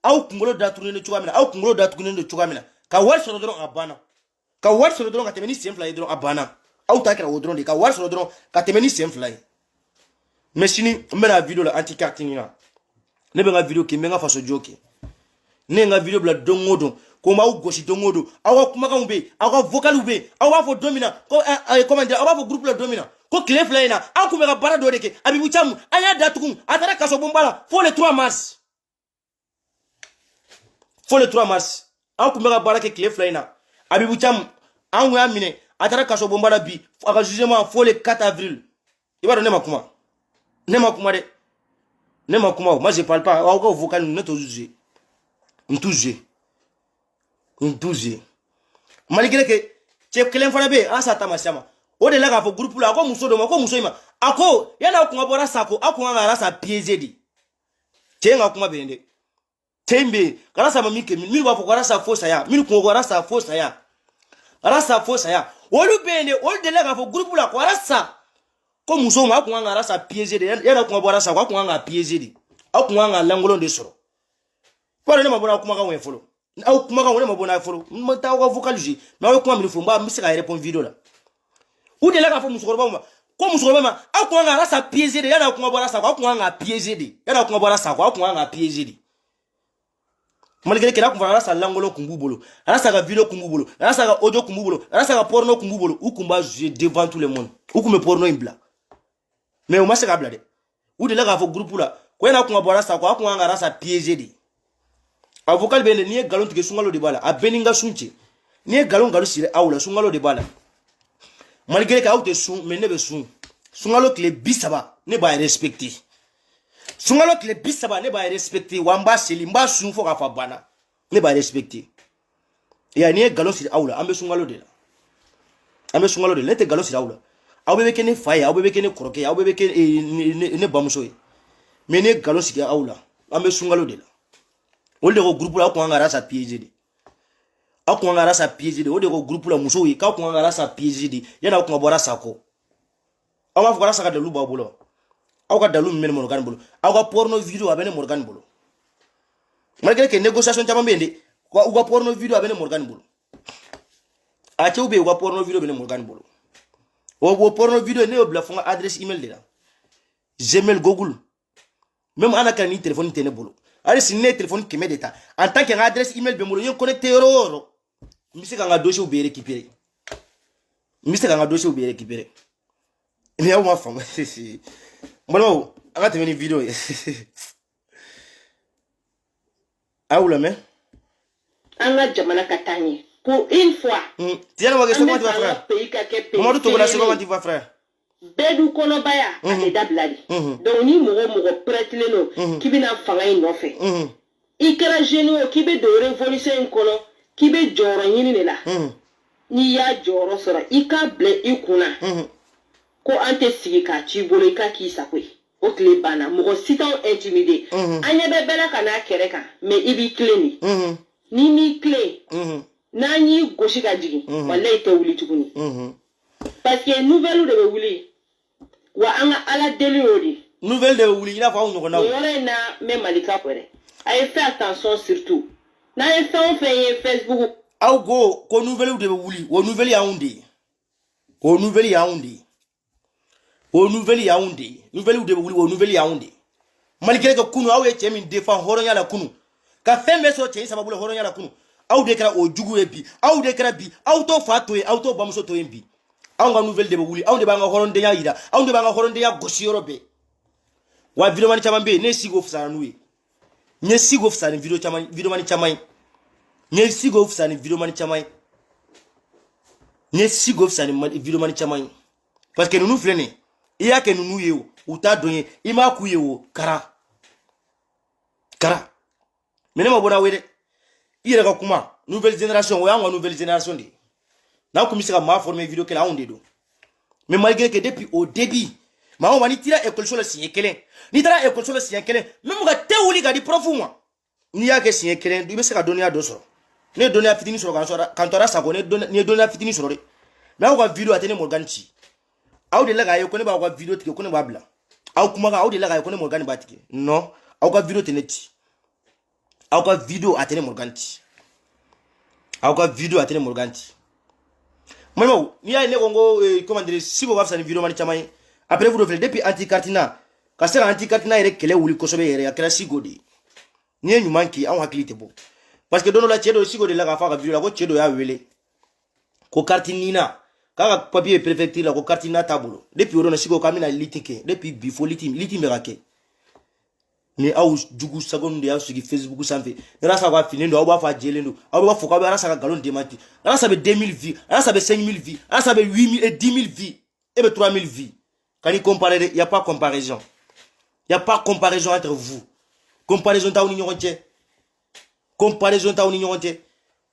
aw kunkolo datugulen don cogoya min na aw kunkolo datugulen don cogoya min na ka wari sɔrɔ dɔrɔn a banna ka wari sɔrɔ dɔrɔn ka tɛmɛ ni sen fila ye dɔrɔn a banna aw ta kɛra o dɔrɔn de ka wari sɔrɔ dɔrɔn ka tɛmɛ ni sen fila ye mais sini n bɛna vidéo la anti carte ɲina ne bɛ n ka vidéo kɛ n bɛ n ka faso jo kɛ ne ye n ka vidéo bila don o don ko m'aw gosi don o don aw ka kumakanw bɛ yen aw ka vocaliw bɛ yen aw b'a fɔ don min na ko comment dire aw b'a fɔ groupe la don min na ko tile fila in na an tun bɛ ka baara dɔ de kɛ Abibu Camu an y'a datugu a taara kasobonba la fo le 3 mars fo le 3 mars an tun bɛ ka baara kɛ tile fila in na Abibu Camu an y'a minɛ a taara kasobonba la bi a ka jugement fo le 4 avril i b'a dɔn ne ma kuma dɛ ne ma kuma o moi je parle pas aw ka vocal ne t'o juger n t'u juger malgré que cɛ kelen fana bɛ yen an sa taamasiya ma o de la k'a fɔ groupe la a ko muso dɔ ma ko muso in ma a ko yanni aw kun ka bɔra Sako aw kun kan ka Arasa piéger de cɛ in ka kuma bɛ yen dɛ cɛ in bɛ yen Arasa ma min kɛ minnu b'a fɔ ko Arasa fo saya minnu kun ko Arasa fo saya olu bɛ yen de olu de la k'a fɔ groupe la ko Arasa ko muso ma aw kun kan ka Arasa piéger de yanni aw kun ka bɔra Sako aw kun kan ka piéger de aw kun kan ka lankolon de sɔrɔ ko ne ma bɔ n'aw kumakanw ye fɔlɔ aw kumakanw ne ma bɔ n'a ye fɔlɔ n ma taa aw ka vocal juger mais aw ye kuma min fɔ n bɛ se ka répondre vidéo la u de la k'a fɔ musokɔrɔbaw ma ko musokɔrɔba ma aw kun kan ka Arasa piéger de yanni aw kun ka bɔra Sako aw kun kan ka piéger de yanni aw kun ka bɔra Sako aw kun kan ka piéger de malgré que n'a kun fɔra Arasa lankolon kun b'u bolo Arasa ka vidéo kun b'u bolo Arasa ka audio kun b'u bolo Arasa ka porno kun b'u bolo u kun b'a juger devant tout le monde u kun bɛ porno in bila mais u ma se k'a bila dɛ u de la k'a fɔ groupe la ko yanni aw kun ka bɔra Sako aw kun kan ka Arasa piéger de a vocal bɛ yen n'i ye nkalon tigɛ sunkalo de b'a la a bɛɛ ni n ka sun cɛ n'i ye nkalon siri aw la sunkalo de b'a la malgré que aw tɛ sun mais ne bɛ sun sunkalo tile 30 ne b'a respecter sunkalo tile 30 ne b'a respecter wa n b'a seli n b'a sun fo k'a fɔ a banna ne b'a respecter n'i ye nkalon siri aw la an bɛ sunkalo de la ne tɛ nkalon siri aw la aw bɛɛ bɛ kɛ ne fa ye aw bɛɛ bɛ kɛ ne kɔrɔkɛ ye aw bɛɛ bɛ kɛ ne bamuso ye mais ne ye nkalon sigi aw la an bɛ sunkalo de la olu de ko groupe la aw kun kan ka Arasa piéger de aw kun kan ka Arasa piéger de o de ko groupe la musow ye k'aw kun kan ka Arasa piéger de yanni aw kun ka bɔra Sako aw b'a fɔ ko Arasa ka dalu b'aw bolo aw ka dalu min bɛ ne Morgan bolo aw ka porno vidéo a bɛ ne Morgan bolo malgré que négociation caman bɛ yen de u ka porno vidéo a bɛ ne Morgan bolo a cɛw bɛ yen u ka porno vidéo bɛ ne Morgan bolo o porno vidéo ne y'o bila fo n ka adresse email de la Gmail Google même ana kɛra ni téléphone tɛ ne bolo hali si ne ye téléphone 100 de ta en tant que n ka adresse email bɛ n bolo n ye connecté yɔrɔ o yɔrɔ n bɛ se ka n ka dossier bɛɛ récupérer ni aw ma faamu n balimaw an ka tɛmɛ ni vidéo ye a y'u lamɛn an ka jamana ka taa ɲɛ pour une fois Tidiane Wage c'est comment tu vas frère Mamadou Togola c'est comment tu vas frère bɛɛ du kɔnɔbaya a tɛ dabila de donc ni mɔgɔ prêtelen don k'i bɛna fanga in nɔfɛ i kɛra jeune o k'i bɛ don révolution in kɔnɔ k'i bɛ jɔyɔrɔ ɲini de la n'i y'a jɔyɔrɔ sɔrɔ i k'a bila i kunna ko ante sigi ka ci bolo i ka k'i sago ye o tile banna mɔgɔ si t'anw intimidé an ɲɛ bɛ bɛɛ la ka n'a kɛrɛ kan mais i b'i tilen de ni m'i tilen n'an y'i gosi ka jigin walahi i tɛ wuli tuguni parce que nouvelle de bɛ wuli wa an ka ala deli y'o de nouvelle de bɛ wuli i n'a fɔ anw ɲɔgɔnnaw o yɔrɔ in na n bɛ malika kɔ dɛ a ye fait attention surtout n'a ye fɛn o fɛn ye Facebook aw ko nouvelle de bɛ wuli o nouvelle y'anw de ye o nouvelle y'anw de ye o nouvelle y'anw de ye nouvelle de bɛ wuli o nouvelle y'anw de ye malikɛ ka kunu aw ye cɛ min défend hɔrɔnya la kunu ka fɛn bɛɛ sɔrɔ cɛ in sababu la hɔrɔnya la kunu aw de kɛra o jugu ye bi aw de kɛra bi aw t'o fa to yen aw t'o bamuso to yen bi anw ka nouvelle de bɛ wuli anw de b'an ka hɔrɔndenya yira anw de b'an ka hɔrɔndenya gosi yɔrɔ bɛɛ wa videomani caman bɛ yen ne sigo fisara n'u ye n ye sigo fisara ni videomani caman ye n ye sigo fisara ni videomani caman ye n ye sigo fisara ni videomani caman ye parce que ninnu filɛ nin ye i y'a kɛ ninnu ye o u t'a dɔn ye i m'a k'u ye o kara mais ne ma bɔ n'aw ye dɛ i yɛrɛ ka kuma nouvelle génération o y'anw ka nouvelle génération de ye n'aw kun bɛ se ka maa former video kɛlɛ anw de don mais malgré que depuis au début maa o maa n'i taara école so la siɲɛ kelen n'i taara école so la siɲɛ kelen même ka tɛ wuli ka di profu ma n'i y'a kɛ siɲɛ kelen i bɛ se ka dɔnniya dɔ sɔrɔ ne ye dɔnniya fitinin sɔrɔ k'an tɔra sago ni ye dɔnniya fitinin sɔrɔ dɛ mais aw ka video a tɛ ne Morgan ci aw de la k'a ye ko ne b'aw ka video tigɛ ko ne b'a bila aw kumakan aw de la k'a ye ko ne Morgan b'a tigɛ non aw ka video tɛ ne ci aw ka video a tɛ ne Morgan ci aw ka video a tɛ ne Morgan ci malimaw n'i y'a ye ne ko n ko comment dire Sigo ka fisa ni video mani caman ye après vous filɛ depuis anti-Katina ka se ka anti-Katina yɛrɛ kɛlɛ wuli kosɛbɛ yɛrɛ a kɛra Sigo de ye n'i ye ɲuman kɛ anw hakili tɛ bɔ parce que don dɔ la cɛ dɔ Sigo de la k'a fɔ a ka video la ko cɛ dɔ y'a wele ko carte Nina k'a ka papier préfecture la ko carte Nina t'a bolo depuis o don na Sigo k'an bɛna liti kɛ depuis bi fo liti bɛ ka kɛ ni aw jugu sagon de y'a sigi Facebook sanfɛ Rasa ka fini don aw b'a fɔ a jɛlen don aw b'a fɔ k'aw bɛ Rasa ka galon démenti Rasa bɛ 2000 vues Rasa bɛ 5000 vues Rasa bɛ 8000 et 10 000 vues et bɛ 3000 vues quand il compare il y a pas comparaison entre vous comparaison t'aw ni ɲɔgɔn cɛ comparaison t'aw ni ɲɔgɔn cɛ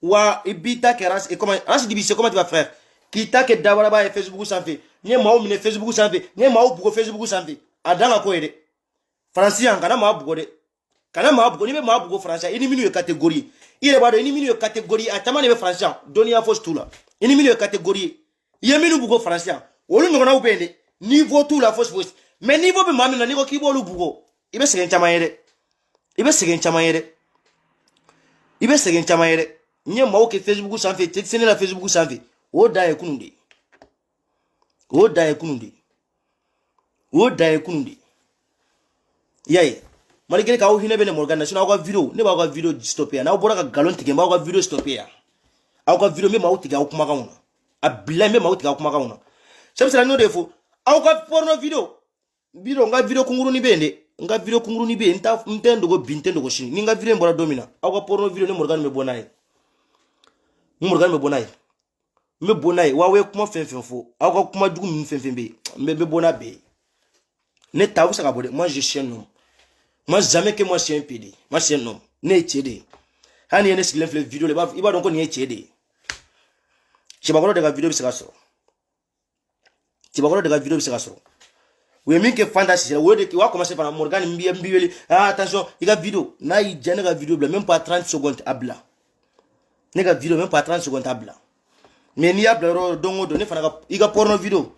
wa i b'i ta kɛ Rasa et comment Rasa dit c'est comment tu vas faire k'i ta kɛ dabaraba ye Facebook sanfɛ n ye maaw minɛ Facebook sanfɛ n ye maaw bugo Facebook sanfɛ a dan ka ko ye dɛ Français kana maa bugo dɛ kana maa bugo ni bɛ maa bugo Français i ni minnu ye catégorie i yɛrɛ b'a dɔn i ni minnu ye catégorie a caman de bɛ Français dɔnniya fosi t'u la i ni minnu ye catégorie i ye minnu bugo Français olu ɲɔgɔnnaw bɛ yen dɛ niveau t'u la fosi mais niveau bɛ maa min na n'i ko k'i b'olu bugo i bɛ sɛgɛn caman ye dɛ i bɛ sɛgɛn caman ye dɛ n ye maaw kɛ Facebook sanfɛ tɛ sɛnɛ la Facebook sanfɛ o da ye kunun de ye y'a ye malgré k'aw hinɛ bɛ ne Morgan na sinon aw ka video ne b'aw ka video stopper n'aw bɔra ka galon tigɛ n b'aw ka video stopper yan aw ka video n bɛ maaw tigɛ aw kumakanw na a bilahi n bɛ maaw tigɛ aw kumakanw na c'est ça n'o de fɔ aw ka porno video n ka video kunkurunin bɛ yen dɛ n ka video kunkurunin bɛ yen n tɛ n dogo bi n tɛ n dogo sini ni n ka video in bɔra don min na aw ka porno video ne Morgan bɛ bɔ n'a ye n bɛ bɔ n'a ye wa aw ye kuma fɛn fɛn fɔ aw ka kuma jugu ninnu fɛn fɛn bɛ yen n bɛ bɔ n'a bɛɛ ye ne ta aw bɛ se ka bɔ dɛ moi je suis un homme moi jamais que moi c'est un PD moi c'est un homme ne ye cɛ de ye hali ni ye ne sigilen filɛ video la i b'a dɔn ko nin ye cɛ de ye cɛbakɔrɔ de ka video bɛ se ka sɔrɔ u ye min kɛ Fanta la o de u b'a commencer par Morgan n b'i wele attention i ka video n'a y'i diya ne ka video bila même pas 30 secondes a bila ne ka video même pas 30 secondes a bila mais n'i y'a bila yɔrɔ don o don ne fana ka i ka porno video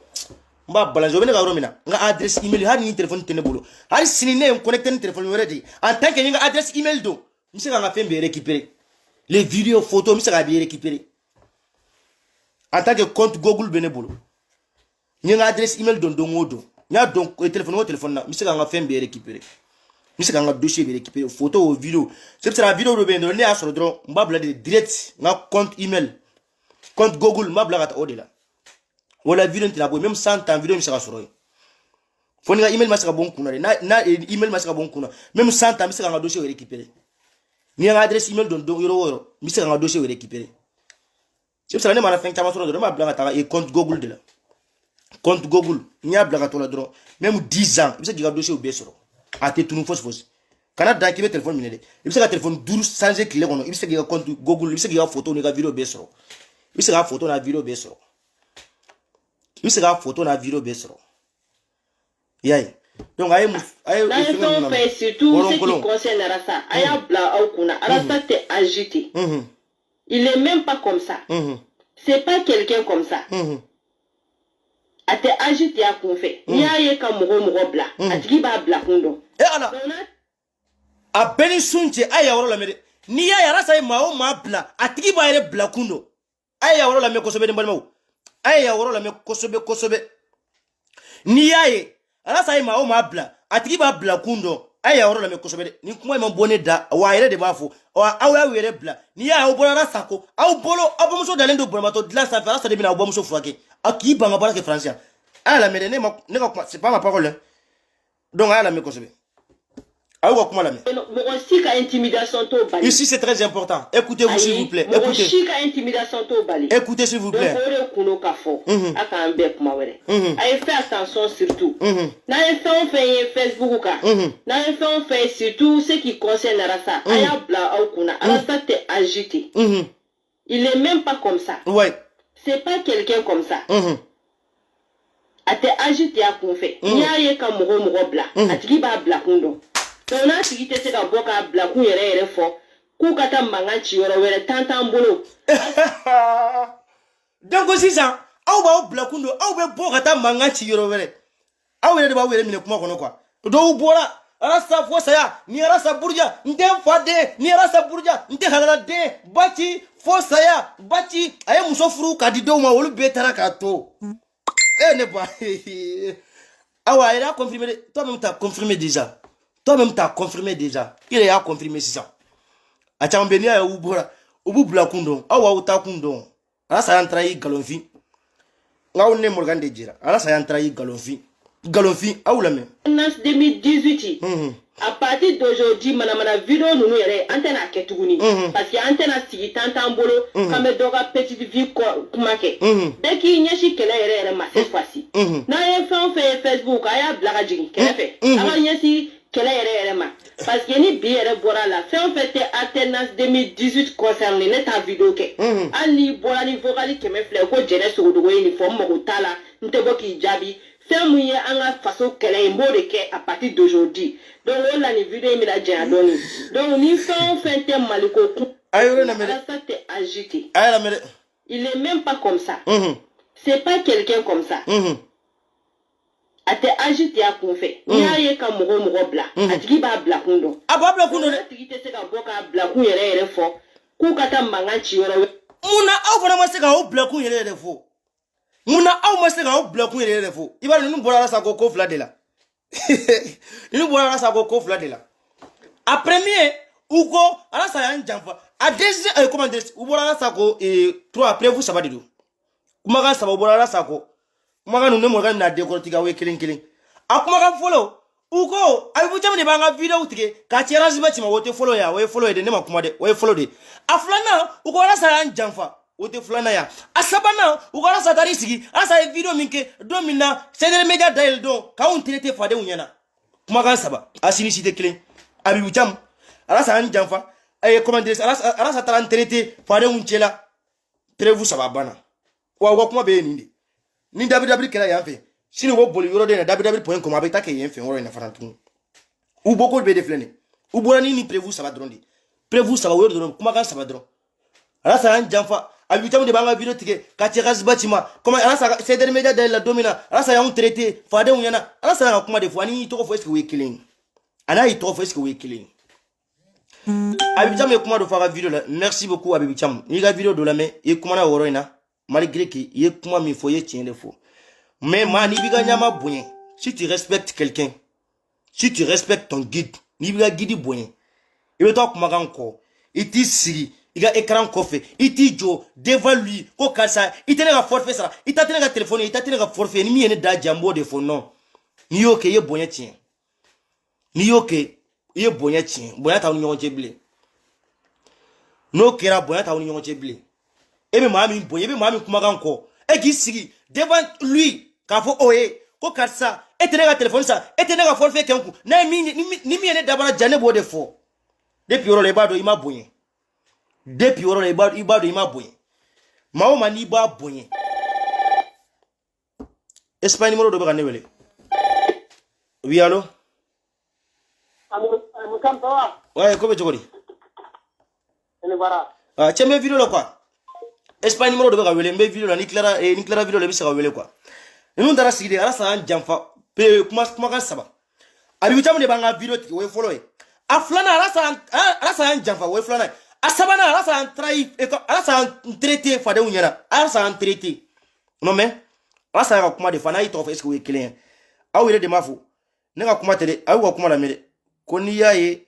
n b'a balance o bɛ ne ka yɔrɔ min na n ka adresse email hali ni téléphone tɛ ne bolo hali sini ne ye n connecté ni téléphone wɛrɛ de ye en tant que n ka adresse email don n bɛ se ka n ka fɛn bɛɛ récupérer les vidéos photos n bɛ se k'a bɛɛ récupérer en tant que compte Google bɛ ne bolo n ye n ka adresse email don o don n y'a dɔn téléphone o téléphone na n bɛ se ka n ka fɛn bɛɛ récupérer n bɛ se ka n ka dossier bɛɛ récupérer photo o vidéo c'est que vidéo dɔ bɛ yen dɔrɔn ne y'a sɔrɔ dɔrɔn n b'a bila de direct n ka compte email compte Google n b'a bila ka taa o de la wala video tɛna bɔ même 100 ans video bɛ se ka sɔrɔ yen fo ni ka email ma se ka bɔ n kun na de n'a email ma se ka bɔ n kun na même 100 ans n bɛ se ka n ka dossier récupérer ni n ka adresse email don yɔrɔ o yɔrɔ n bɛ se ka n ka dossier récupérer c'est ça ne mana fɛn caman sɔrɔ dɔrɔn n b'a bila ka taa compte Google de la compte Google n y'a bila ka to la dɔrɔn même 10 ans i bɛ se k'i ka dossier bɛɛ sɔrɔ a tɛ tunu fosi kana dan k'i bɛ téléphone minɛ dɛ i bɛ se ka téléphone 5 changer tile kɔnɔ i bɛ se k'i ka compte Google i bɛ se k'i ka photo n'i ka video bɛɛ sɔrɔ i bɛ se k'a photo n'a video bɛɛ sɔrɔ il sera photo na vidéo besro yayi donc aye fait surtout ce qui concerne Arasa aya bla au kuna Arasa t'est agité il est même pas comme ça c'est pas quelqu'un comme ça a te agité à qu'on fait ni aye ka mogo bla atigi ba bla kundo et ala a beni sunche aya woro la mede ni ya Arasa ma o ma bla atigi ba ere bla kundo aya woro la me kosobe de balma aya woro la me kosobe ni yaye Arasa ma o ma bla atigi ba bla kundo aya woro la me kosobe ni kuma ma bone da wa ere de bafo awa were bla ni ya o bola Arasa ko au bolo abomuso dalendo bolmato de la sa Arasa de bina abomuso fuake aki banga bala ke français ala me ne c'est pas ma parole donc ala me kosobe awa kuma la me ici c'est très important écoutez-vous s'il vous plaît écoutez s'il vous plaît fait attention surtout fait Facebook fait surtout ce qui concerne Arasa aya bla au kuna Arasa t'est agité il est même pas comme ça ouais c'est pas quelqu'un comme ça a te agité à qu'on fait ni aye ka mogo bla atigi ba bla kundo donc na tigi te se ka bɔ ka bla ku yɛrɛ fɔ k'u ka taa mankan ci yɔrɔ wɛrɛ tantan bolo donc sisan aw b'aw bla kundo aw bɛ bɔ ka taa mankan ci yɔrɔ wɛrɛ aw yɛrɛ de b'aw yɛrɛ minɛ kuma kɔnɔ quoi dɔw bɔra Arasa fo saya ni Arasa burja nte fade ni Arasa burja nte halala de bati fo saya bati aye muso furu ka di dɔw ma olu bɛɛ taara k'a to ne ba awa il a confirmé toi-même t'as confirmé déjà toi-même t'as confirmé déjà il a confirmé ça a chambenia ya ubora ububla kundo awa uta kundo Arasa entra yi galonfi ngaw ne Morgan de jira Arasa entra yi galonfi awula me 2018 à partir d'aujourd'hui mana vidéo nous yere antena ketuguni parce que antena sigi tantan bolo kame doga petite vie kuma ke dès qu'il nyashi kele yere ma cette fois-ci na ye fait Facebook aya blaga jigi kele fait aba nyashi kele yere ma parce que ni bi yere bora la fait alternance 2018 concerne neta vidéo ke ali bora ni vogali keme fle ko jere so dogo ni forme ko tala ntebo ki jabi c'est mouillé en a façon qu'elle est mode à partir d'aujourd'hui. Donc on a une vidéo mais la j'ai donné. Donc ni fait un maliko. Arasa t'est agité. Il est même pas comme ça. C'est pas quelqu'un comme ça. A te agité à qu'on fait. Ni aye ka mogo bla. Atigi ba bla kundo. Aba bla kundo. Atigi te se ka boka bla ku yere fo. Ku kata mangan ci yoro. Muna aw fana ma se ka o bla ku yere fo. Muna aw ma se ka o bla ku yere fo. Iba nu bora Arasa ko fla de la. Nous bora Arasa ko fla de la. A premier uko Arasa ya njamfa. A deuxième comment dire u bora Arasa ko trois après vous ça va dido. Kuma ga saba bora Arasa ko. Kuma ga nu ne mo ga na décortiquer we killing. A kuma ga follow uko ay bu jamne ba nga video tige ka ci Arasa ci ma wote follow ya we follow de ne ma kuma de we follow de. A flana uko Arasa ya njamfa. Ote flana ya asabana ukara satari sigi asa video minke domina cedere media dial don ka on traité fade unyana kuma kan saba asini cité clé abibu cham Arasa anjanfa ay commander Arasa taran traité fade unchela trevu saba bana wa kuma be ni www kera ya fe sini wo boli yoro de na www.com abeta ke yen fe woro na farantu u boko be de flene u borani ni prevu saba drondi prevu saba woro dron kuma kan saba dron Arasa anjanfa abitam de banga video tike kati gasbatima comment Arasa cedere media de la domina Arasa ya on traité fade unyana Arasa na kuma de fani to ko est-ce que we killing ana i to est-ce que we killing abitam e kuma do fara video la merci beaucoup abitam ni ga video do la me e kuma na woro ina malgré que ye kuma mi foye tien de faux mais mani biga nyama bonye si tu respectes quelqu'un si tu respectes ton guide ni biga guide bonye e be to kuma kan ko iti siri il a écran coffre iti jo devant lui ko kasa itene ga forfait ça itatene ga téléphone itatene ga forfait ni mi da jambo de fond non ni yo ke ye bonya tien ni yo ke ye bonya tien bonya ta unyo jeble no kera bonya ta unyo jeble ebe mami bonya ebe mami kuma ga nko e ki sigi devant lui ka fo oye ko kasa etene ga téléphone ça etene ga forfait kenku na mi ni mi da bana jane bo de fo depuis oro le bado ima bonya depuis oro ibado ima boye maoma ni ba boye Espagne numéro de Bagane Wele. Oui, allô? Ouais, comment tu dis? Ah, tu as mes vidéos là quoi? Espagne numéro de Bagane Wele, mes vidéos là, Nicolas vidéo là, bisa Wele quoi. Et nous, dans la série, à ça, un jamfa, comment ça va? Abibitam de Banga vidéo, ouais, follow. A flana, à ça, un jamfa, ouais, flana. A sabana, à ça, un trahi, à ça, un traité, fade ou yana, à ça, un traité. Non, mais, à ça, comment de fana, il t'offre, est-ce que vous êtes client? Ah, oui, il est de ma fou. N'est-ce comment télé, ah, ou comment la mêler? Qu'on y a et.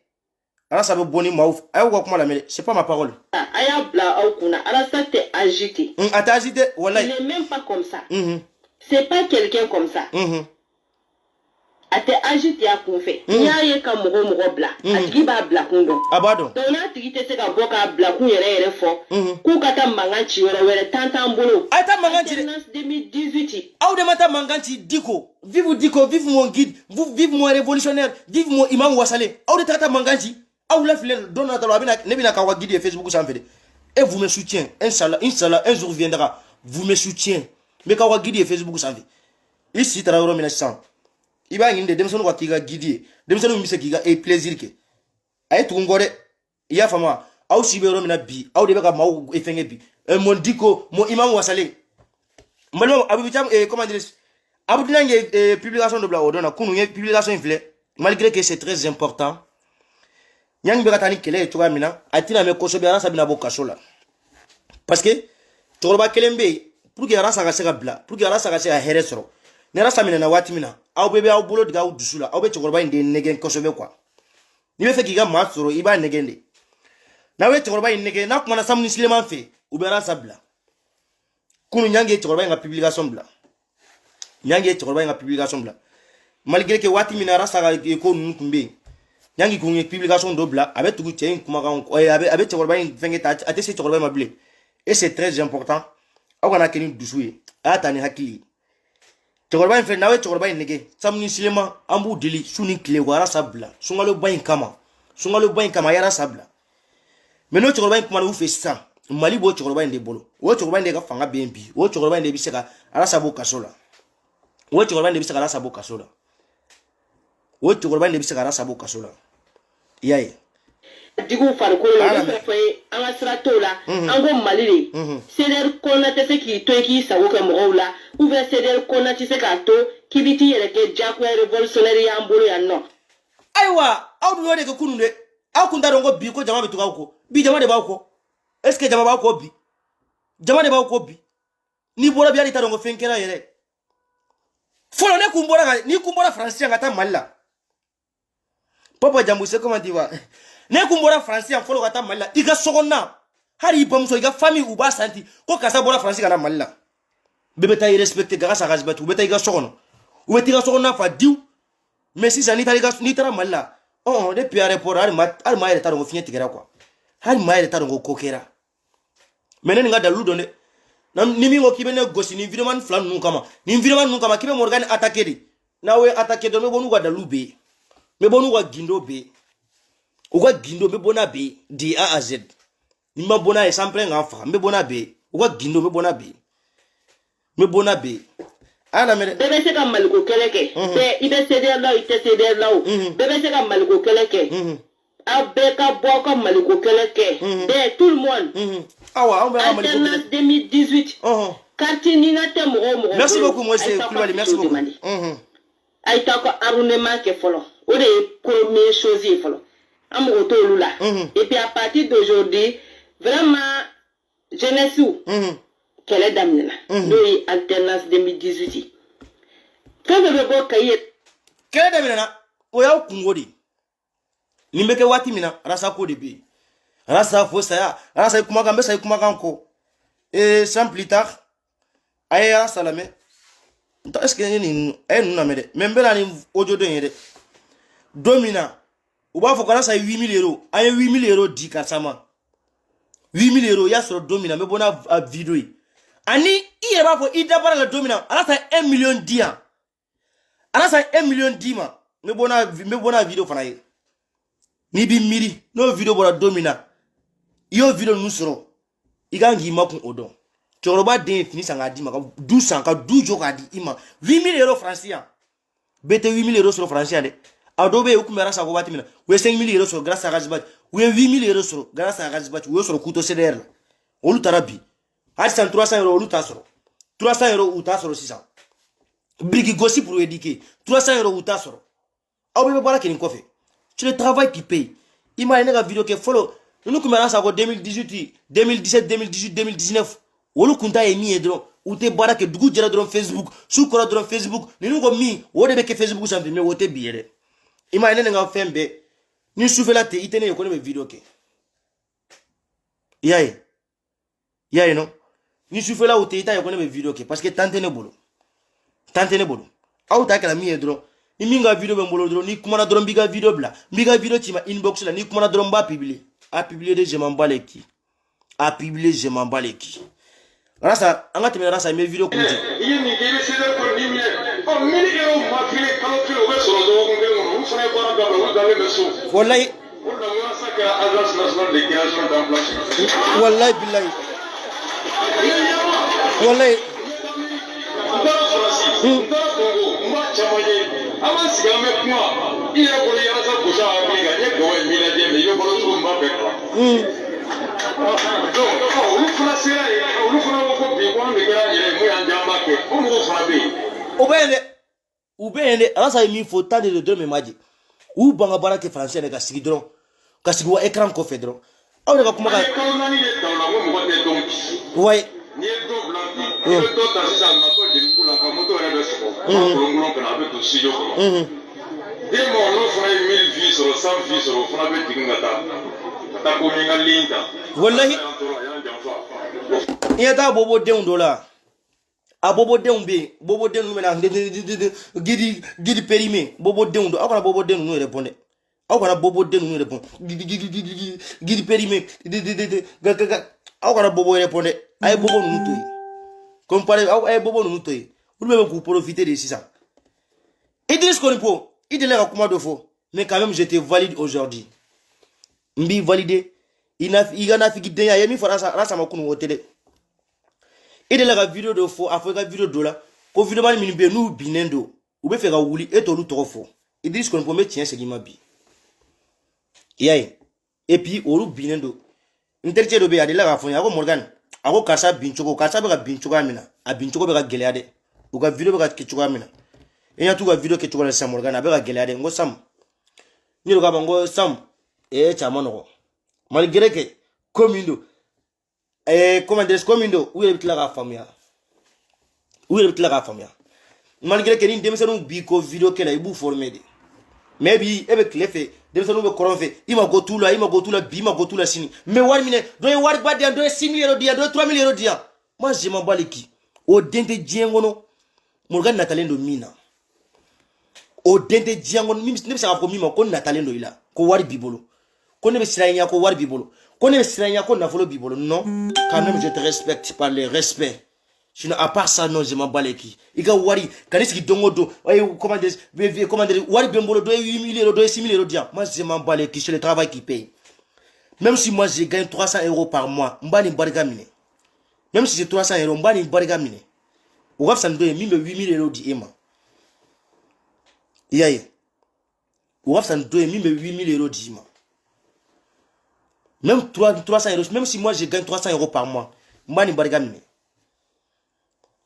Alors ça veut bonner maouf. Ah, ou comment la mêler? C'est pas ma parole. Aya bla au kuna. Alors ça t'es agité. T'es agité, voilà. Il n'est même pas comme ça. C'est pas quelqu'un comme ça. A te agite ya kun fait. Nya ye ka mogo bla. A tigi ba bla kun don. Abado. Donc na tigi te se ka bo ka bla kun yere fo. Ku ka ta manganci were tantan bolo. Ay ta manganci 2018. Aw de mata manganci diko. Vive mon guide, vive mon révolutionnaire, vive mon imam Wassale. Aw de ta manganci. Aw la file donna talo abina ne bina ka wa guide Facebook sans fait. Et vous me soutiens. Inshallah, un jour viendra. Vous me soutiens. Mais ka wa guide Facebook sans fait. Ici Traoré 1900. Iba nginde demson wa kiga gidie demson mi se kiga e plaisir ke ay tu ngore ya fama aw sibero mina bi aw de beka maw e fenge bi mon diko mon imam Wassale mbalo abu cham comment dire abu dinange publication de bla odona kunu nge publication inflé malgré que c'est très important nyang be katani kele to mina atina me koso be ara sabina bo kasola parce que toroba kelembe pour que ara saga sega bla pour que ara saga sega heresro nera samina na wati mina aw bebe aw bolo diga aw dusula aw be chogorba inde negen kosobe kwa ni be fe giga masoro iba negende na we chogorba inde na kuma na samni sileman fe ubera sabla kunu nyange chogorba nga publication bla nyange chogorba nga publication bla malgré que wati mina rasa ga ko nkumbe nyangi kunye publication do bla abe tugu chen kuma kan abe chogorba fenge ta ate se chogorba mabile et c'est très important aw kana keni dusuye ata ni hakili chogorba fe nawe chogorba nege samni silema ambu dili suni kle wara sabla sungalo bayin kama yara sabla meno chogorba kuma no fe sa mali bo chogorba inde bolo wo chogorba inde ka fanga bembi wo chogorba inde biseka ara sabo kasola wo chogorba inde biseka ara sabo kasola wo chogorba inde biseka ara sabo kasola yaye digu farko le fe anga stratola ango malile seder kona te se ki to ki sawo ka mo la ou bien seder kona ti se ka to kibiti yele ke jakwa révolutionnaire ya mbolo ya no aywa aw du yode ke kununde aw kun da ngo bi ko jama be tuga ko bi jama de ba ko est ce que jama ba ko bi jama de ba ko bi ni bora bi ali ta ngo fenkera yele folo ne kumbora ni kumbora français ngata malla papa jambu c'est comment tu vas ne kumbora français en folo ngata malla iga sogonna hari bamso iga famille uba santi ko kasa bora français kana malla bebe tay respecter grâce à rasbatu bebe tay iga sogono ou beti iga sogonna fa diu mais si ça ni tara malla oh depuis aéroport al ma ele ta ngo finya tigera quoi hal ma ele ta ngo kokera menen nga dalu donde nam nimi ngo kibene gosi ni environnement flan nu kama ni environnement nu kama kibe morgan attaquer di nawe attaquer do me bonu ga dalu be me bonu ga gindo be o ga gindo me bona be di A à Z ni ma bona e sample nga fa me bona be o ga gindo me bona be ana me bebe se ka maliko keleke be ibe ceder là ite ceder là bebe se ka maliko keleke abeka boko maliko keleke be tout le monde awa on va maliko 2018 quartier ni na te mo merci beaucoup moi c'est Koulibaly merci beaucoup ay ta ko arrondissement ke folo o de première chose folo amogo to lula et puis à partir d'aujourd'hui vraiment jeunesse ou kele damina do alternance 2018 quand je go kaye kele damina o ya kungodi limbeke wati mina rasa ko de be rasa fo saya rasa kuma gambe sai kuma kanko et sans plus tard aya salame est-ce que ni en na mede membela ni ojodo yede domina ou ba fo kana sai 8 000 €. Ay 8 000 € di kasama 8 000 € ya sur domina me bona vidéo ani iye ba fo ida bara la domina ala sa 1 million dia ala sa 1 million dima me bona vidéo fana ye ni bi miri no vidéo bona domina yo vidéo nusro igangi makun odo cɛkɔrɔba den ye fini san k'a d'i ma ka du san ka du jɔ k'a di i ma 8000 euros francs yan bɛɛ tɛ 8000 euros sɔrɔ francs yan dɛ a dɔw bɛ yen u tun bɛ Rasa ko waati min na u ye 5000 euros sɔrɔ grâce à Gazibachi u ye 8000 euros sɔrɔ grâce à Gazibachi u y'o sɔrɔ Kuto CDR la olu taara bi hali sisan 300 euros olu t'a sɔrɔ 300 euros u t'a sɔrɔ sisan biriki gosi pour éduquer 300 euros u t'a sɔrɔ aw bɛɛ bɛ baara kɛ nin kɔfɛ c'est le travail qui paye i m'a ye ne ka video kɛ fɔlɔ ninnu tun bɛ Rasa ko 2018 2017 2018 2019 olu kun ta ye min ye dɔrɔn u tɛ baara kɛ dugu jɛra dɔrɔn Facebook su kɔrɔ dɔrɔn Facebook ninnu ko min o de bɛ kɛ Facebook sanfɛ mais o tɛ bi yɛrɛ i m'a ye ne ni n ka fɛn bɛɛ ni sufɛla tɛ i tɛ ne ye ko ne bɛ video kɛ i y'a ye non ni sufɛla o tɛ i t'a ye ko ne bɛ video kɛ parce que temps tɛ ne bolo aw ta kɛra min ye dɔrɔn ni min ka video bɛ n bolo dɔrɔn ni kumana dɔrɔn n b'i ka video bila n b'i ka video ci ma inbox la ni kumana dɔrɔn n b'a publier a publier de je m'en bats les couilles a publier je m'en bats les couilles Rasa an ka tɛmɛ Rasa n bɛ video kun cɛ i ye nin kɛ i bɛ se dɛ ko nin min ye ɔ 1000 euros ma kelen kalo kelen o bɛ sɔrɔ dɔgɔkun kelen kɔnɔ olu fana ye baara dabila olu dalen bɛ so wallahi o de la walasa kɛra agence nationale de création d'emploi wallahi billahi wallahi n taara Faransi n taara Congo n b'a caman ye an b'a sigi an bɛ kuma i yɛrɛ bolo yalasa gosi a hakili kan n ye gawo in min lajɛ mais i bɛ balo cogo min b'a bɛɛ kalan donc olu fana sera yen olu fana ko ko bi ko an de kɛra an yɛrɛ ye mun y'an diya an b'a kɛ o mɔgɔw fana bɛ yen u bɛ yen dɛ Rasa ye min fɔ tan de dɔrɔn mɛ maji u ban ka baara kɛ français de ka sigi dɔrɔn ka sigi wa écran kɔfɛ dɔrɔn aw de ka kuma kan kalo naani de taw la ko mɔgɔ tɛ dɔn bi wayi n'i ye dɔ bila bi i bɛ dɔ ta sisan natɔ jelibugu la ka moto yɛrɛ bɛ sɔgɔ a b'a kolonkolon ka na a bɛ don studio kɔnɔ den mɔgɔ n'o fana ye 1000 vues sɔrɔ 100 vues sɔrɔ o fana bɛ jigin ka taa ko min ka ligne ta wallahi i ye taa bobodenw dɔ la a bobodenw bɛ yen boboden ninnu bɛ na gidi périmé bobodenw dɔ aw kana boboden ninnu yɛrɛ bɔn dɛ aw kana boboden ninnu yɛrɛ bɔn gidi périmé aw kana bobo yɛrɛ bɔn dɛ a ye bobo ninnu to yen comparé a ye bobo ninnu to yen olu bɛ k'u profiter de sisan Idriss Konipo i delila ka kuma dɔ fɔ mais quand même je te valide aujourd'hui n b'i valider i ka nafigidenya ye min fɔ Rasa ma kunu o tɛ dɛ i delila ka video dɔ fɔ a fɔ i ka video dɔ la ko videoman minnu bɛ yen n'u binnen don u bɛ fɛ ka wuli e t'olu tɔgɔ fɔ Idriss Konipo n bɛ tiɲɛ segin i ma bi i y'a ye et puis olu binnen don n terikɛ dɔ bɛ yen a delila k'a fɔ n ye a ko Morgan a ko karisa bin cogo karisa bɛ ka bin cogoya min na a bin cogo bɛ ka gɛlɛya dɛ u ka video bɛ ka kɛ cogoya min na e ɲɛ t'u ka video kɛ cogo la sisan Morgan a bɛ ka gɛlɛya dɛ n ko Sam n yɛrɛ k'a ma n ko Sam caman nɔgɔ malgré que ko min don comment dire ko min don u yɛrɛ bɛ tila k'a faamuya malgré que ni denmisɛnninw b'i ko video kɛ la i b'u former de mais bi e bɛ tile fɛ denmisɛnninw bɛ kɔrɔn fɛ i ma go t'u la bi i ma go t'u la sini mais wari minɛ dɔ ye wari ba di yan dɔ ye 6000 euros di yan dɔ ye 3000 euros di yan moi je m'en bats les couilles o den tɛ diɲɛ kɔnɔ Morgan natalen don min na o den tɛ diɲɛ kɔnɔ ne bɛ se k'a fɔ min ma ko natalen don i la ko wari b'i bolo ko ne bɛ siran i ɲɛ ko wari b'i bolo ko ne bɛ siran i ɲɛ ko nafolo b'i bolo non quand même je te respecte par le respect sinon à part ça non je m'en bats les couilles i ka wari ka ne sigi don o don comment dire wari bɛ n bolo dɔ ye 8000 euros dɔ ye 6000 euros di yan moi je m'en bats les couilles c'est le travail qui paye même si moi je gagne 300 euros par mois n b'a nin barika minɛ même si c'est 300 euros n b'a nin barika minɛ o ka fisa ni dɔ ye min bɛ 8000 euros di e ma i y'a ye o ka fisa ni dɔ ye min bɛ 8000 euros di e ma même 300 euros, même si moi je gagne 300 euros par mois, je barika minɛ.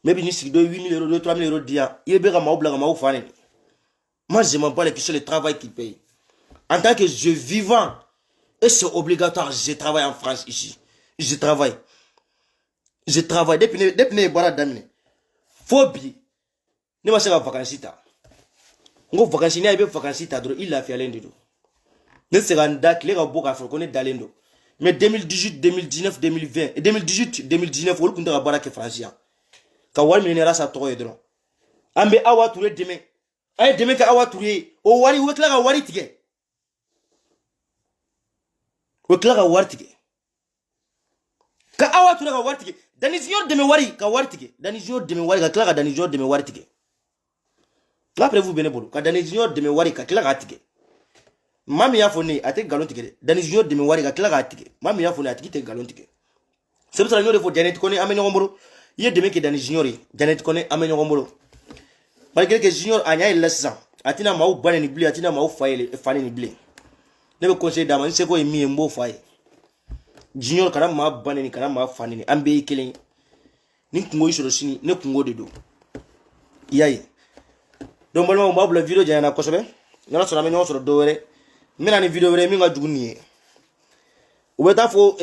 Mais si je gagne 8000 euros, 3000 euros, il y a moi je m'en bats les questions, le travail qui paye. En tant que je vivant, et c'est obligatoire, je travaille en France ici. Je travaille. Depuis les barres d'amener. Phobie. Ne m'a pas vacances. Ngo vacances, il y a des vacances, il a fait l'un de nous. Ne se renda que les robots à faire connaître d'alendo. Mais 2018, 2019, 2020, et 2018, 2019, on compte à Baraka français. Quand on est sa tour et dron. Ambe awa touré demain. Aïe demain ka awa touré. O wari ou ekla wari tige. O ekla wari tige. Ka awa touré ka wari tige. Danizio demain wari ka wari tige. Danizio demain wari ka kla ka danizio demain wari tige. Après vous benebolo. Ka danizio demain wari ka kla ka tige. Mami ya fone ate galon tige. Danizio demain wari ka kla ka tige. Mami ya fone ate galon tige. c'est pour ça que faut Janet Kone amener Rombolo. Il y a des mecs qui dans junior, Janet Kone amener Rombolo. Malgré que junior a n'y laissant, atina maou ban ni blé, atina maou faye ni blé. Ne me conseille d'avoir c'est quoi mi mbo faye. Junior kana ma ban ni kana ma fani ni ambe kelen. Ni kungo isoro sini ne kungo de do. Yaye. Donc bon on va la vidéo jana ko sobe. Ngana so na me no so do were. Mina ni vidéo were mi nga juguni. Ubeta fo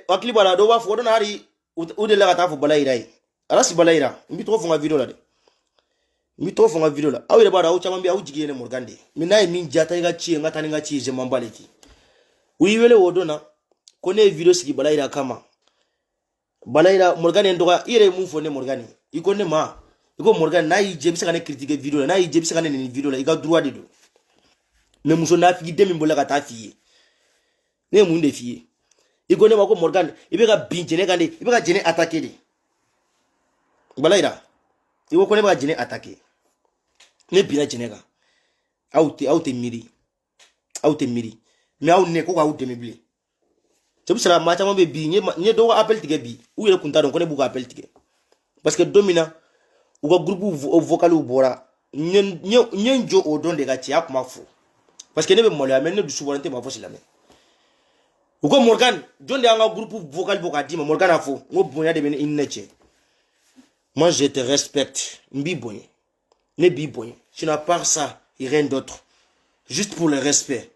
akili bala do wa fo do na hari ude la ta fo balaira yi. Ala si balaira. Mbi to fo nga vidéo la de. Mi to fo nga vidéo la. Awire bada u chama mbi au jigene morgande. Mina min jata nga chi nga tani nga chi je mambaleki. Uyiwele wodona kone vidéo siki balaira kama. Balaira morgane ndoga ire mu fo ne morgane. Ikone ma. Iko morgane na yi je bisa kana critiquer vidéo la. Na yi je bisa kana ni vidéo la. Iga droit de do. Mais muso na fi demi mbola ka ta fi. Ne mu nde fi. Ikone ma ko morgane ibe ka binjene kande ibe ka jene attaquer de. Balaira. Iko kone ba jene attaquer. Ne bina jene ka. Aute miri. Aute miri. Mais au ne ko ka aute mibli. C'est pour cela que je bi nye do appel tige bi ou yele kunta don ko ne buka appel tige parce que domina ou groupe vocal ou bora nye jo o don de ga ti akuma fo parce que ne be molo amene du souveraineté ma fo silame ou ko Morgan don de anga groupe vocal boka di Morgan afo ngo bonya de ben inneche. Moi je te respecte mbi bonya ne bi bonya sinon à part ça il rien d'autre juste pour le respect.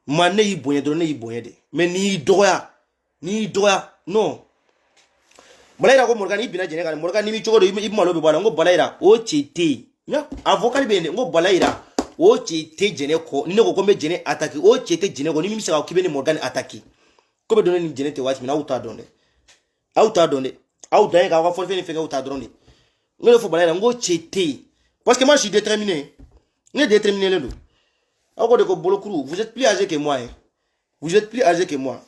Mane yi bonye do ne yi bonye de mais ni doya non balaira ko Morgan ibina jene kan Morgan ni mi chogo do ibma lobe bala ngo balaira o chete nya avocat bene ngo balaira o chete jene ko ni ne ko kombe jene attaque o chete jene ko ni mi misa ko kibene Morgan attaque ko be do ni jene te wati na uta donde auta ga ko fo fene fe ga uta donde ngo fo balaira ngo chete parce que moi je suis déterminé ne déterminé le do. Vous êtes plus âgé que moi. Hein. Vous êtes plus âgé que moi.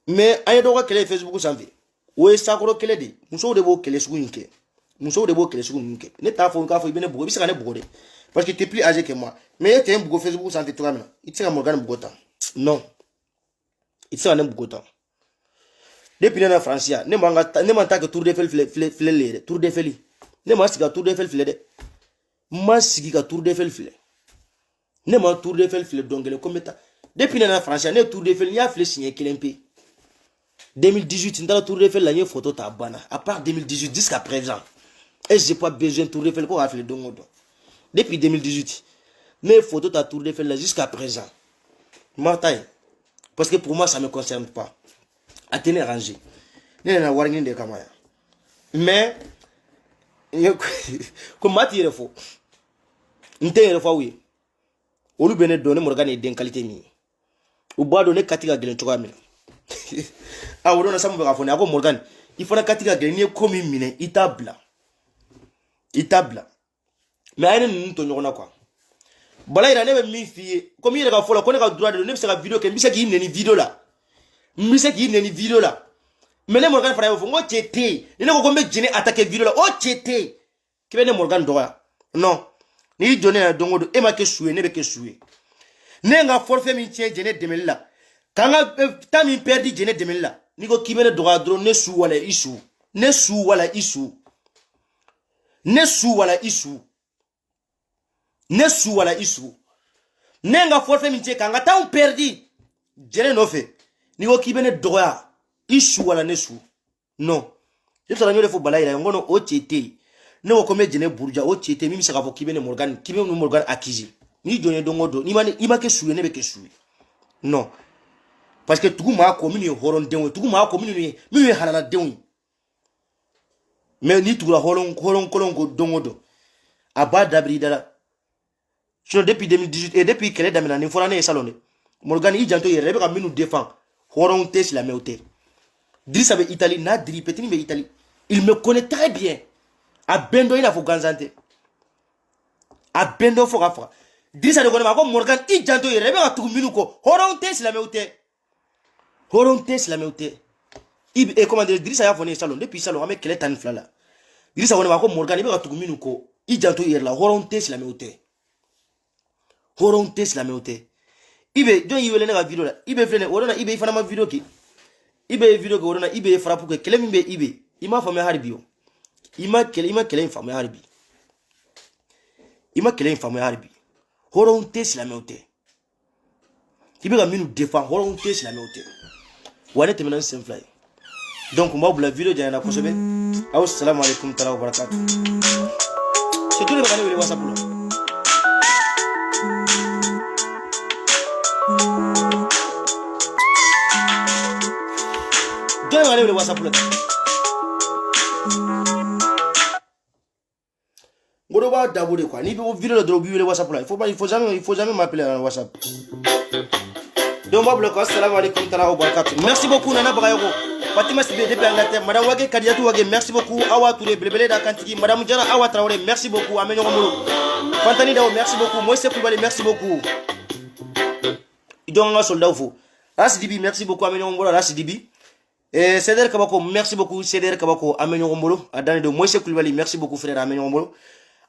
Mais aye doka kele Facebook sanve. Oye sakoro kele de. Muso de bo kele sugunke. Muso de bo kele sugunke. Ne ta fo ka fo ibene bugo bisa ne bugo de. Parce que tu es plus âgé que moi. Mais tu es un bugo Facebook sanve toi même. Il tient Morgan bugota. Non. Il tient un bugota. Depuis na Francia, ne manta que tour de fel tour de feli. Ne ma siga tour de fel file de. Ma siga tour de fel file. Ne ma tour de fel file dongele comme ta depuis na France ne tour de fel ni a file signé kelempe 2018 dans la tour de fel la nye photo ta bana à part 2018 jusqu'à présent et j'ai pas besoin tour de fel ko a file dongodo depuis 2018 mes photos ta tour de fel là jusqu'à présent martaille parce que pour moi ça me concerne pas à tenir rangé ne na warning de kamaya mais comme matière faux n'était fois oui olu bene donné Morgan et den qualité mi ou ba donné katika gelen to gamina a wona samu be gafone ako Morgan il faut katika gelen ni komi mine itabla mais ayne nto nyona quoi bala ira ne be mi fie comme il ga fola ko ne ga droit de ne se ga vidéo ke mi se ki ni vidéo là mais ne Morgan fara fo ngo tete ne ko gombe jine attaquer vidéo là o tete ki be ne Morgan doya non ni donné un dongo e ma ke soué ne be ke soué ne nga forfait mi tie jene demella kanga ta mi perdi jene demella ni ko kibene droit dro ne sou wala isu ne nga forfait mi tie kanga ta on perdi jene no fait ni ko kibene droit isu wala ne sou non je sera mieux fo balaira ngono o tete ne ko kome jene burja o tete mi misaka fo kibene Morgan akiji ni donné dongodo ni mani imake suye ne be ke suye non parce que tugu ma ko mini horon denwe tugu ma ko mini mi halala denwe mais ni tugu la horon kolongo dongodo aba dabri dala so depuis 2018 et depuis qu'elle est dans la forane salone Morgan i janto yere be ka minu défend horon tes la meute Drissa be Italie na dri petini be Italie il me connaît très bien a bendo ina fo ganzante a bendo fo gafa Drissa de connaît ma ko Morgan i janto yere be ka tugu minu ko horon tes la meute et comment dire Drissa ya fone salon depuis salon ame kele tan flala Drissa wona ma ko Morgan be ka tugu minu ko i janto yere la horon tes la meute ibe don yiwele na video la ibe flene wona ibe fana ma video ki ibe video ko na ibe frappe ko kele mbe ibe ima fami harbi yo ima kele fami harbi ima kele fami harbi horo unte silame ote ibe ga minu défend horo unte silame ote wane temena sem fly donc moi la vidéo jana ko sobe assalamu alaikum wa barakatuh c'est tout le bagane wele WhatsApp lo Donne aller le WhatsApp là. Ngoro ba dabure quoi. Ni be vidéo de drogue le WhatsApp là. Il faut jamais m'appeler à WhatsApp. Donc moi bloque assalamu alaikum wa barakatuh. Merci beaucoup Nana Bagayoko. Fatima Sibe depuis Angleterre. Madame Wage Kadiatou Wage, merci beaucoup. Awa Touré Blebele da Kantiki. Madame Diana Awa Traoré, merci beaucoup. Amenyo Molo. Fantani Dao, merci beaucoup. Moïse Koulibaly, merci beaucoup. Idonga soldat fou. Rasidibi, merci beaucoup. Amenyo Molo Rasidibi. Cédric Kabako, merci beaucoup. Cédric Kabako, Amenyo Molo. Adane de Moïse Koulibaly, merci beaucoup frère Amenyo Molo.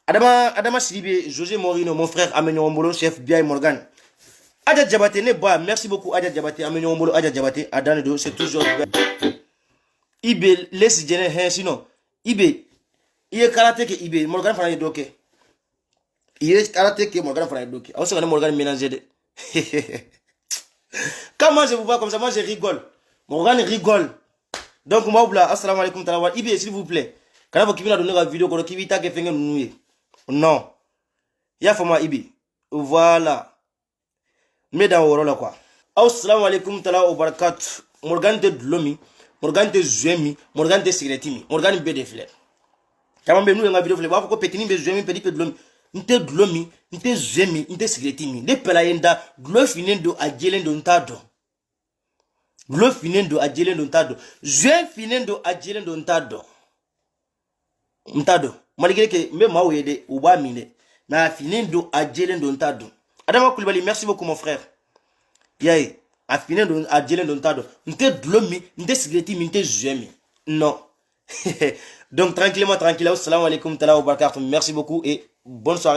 Adama Sidibi, José Morino, mon frère Amenyo Molo, chef Biaï Morgan. Adja Djabate, Neba, merci beaucoup Adja Djabate, Amenyo Molo, Adja Djabate, Adane de, c'est toujours Ibe, laisse gêner, sinon, Ibe, il est karaté que Ibe, Morgan Fana doke. Il est karaté que Morgan Fana doke. Alors, c'est Morgan mélangé de. Quand moi je vous vois comme ça, moi je rigole. Morgan rigole. Donc, moi, assalamu alaikum talawa. Ibe, s'il vous plaît. Quand vous avez donné la vidéo, quand vous avez fait une non. Il y a fait Ibe. Voilà. Mais dans le rôle, quoi. Assalamu alaikum talawa wa barakatuh. Morgan de Dlomi. Morgan te zuemi, Morgan te sigretimi, Morgan be de fleur. Kama be nous nga vidéo fleur, wa ko petini be zuemi petit peu de l'homme. Nte dlomi, nte zuemi, nte sigretimi. Le pelayenda, glo finendo a jelendo ntado. Glo finendo a jelendo ntado. Zuen finendo a jelendo ntado. Ntado. Malgré que me ma oyede uba mine, na finendo a jelendo ntado. Adama Koulibaly, merci beaucoup mon frère. Yaye. A fini à Djelen Dontado. N'te dlomi, n'te sigreti, n'te zuemi. Non. Donc tranquillement, assalamu alaikum wa barakatuh. Merci beaucoup et bonne soirée.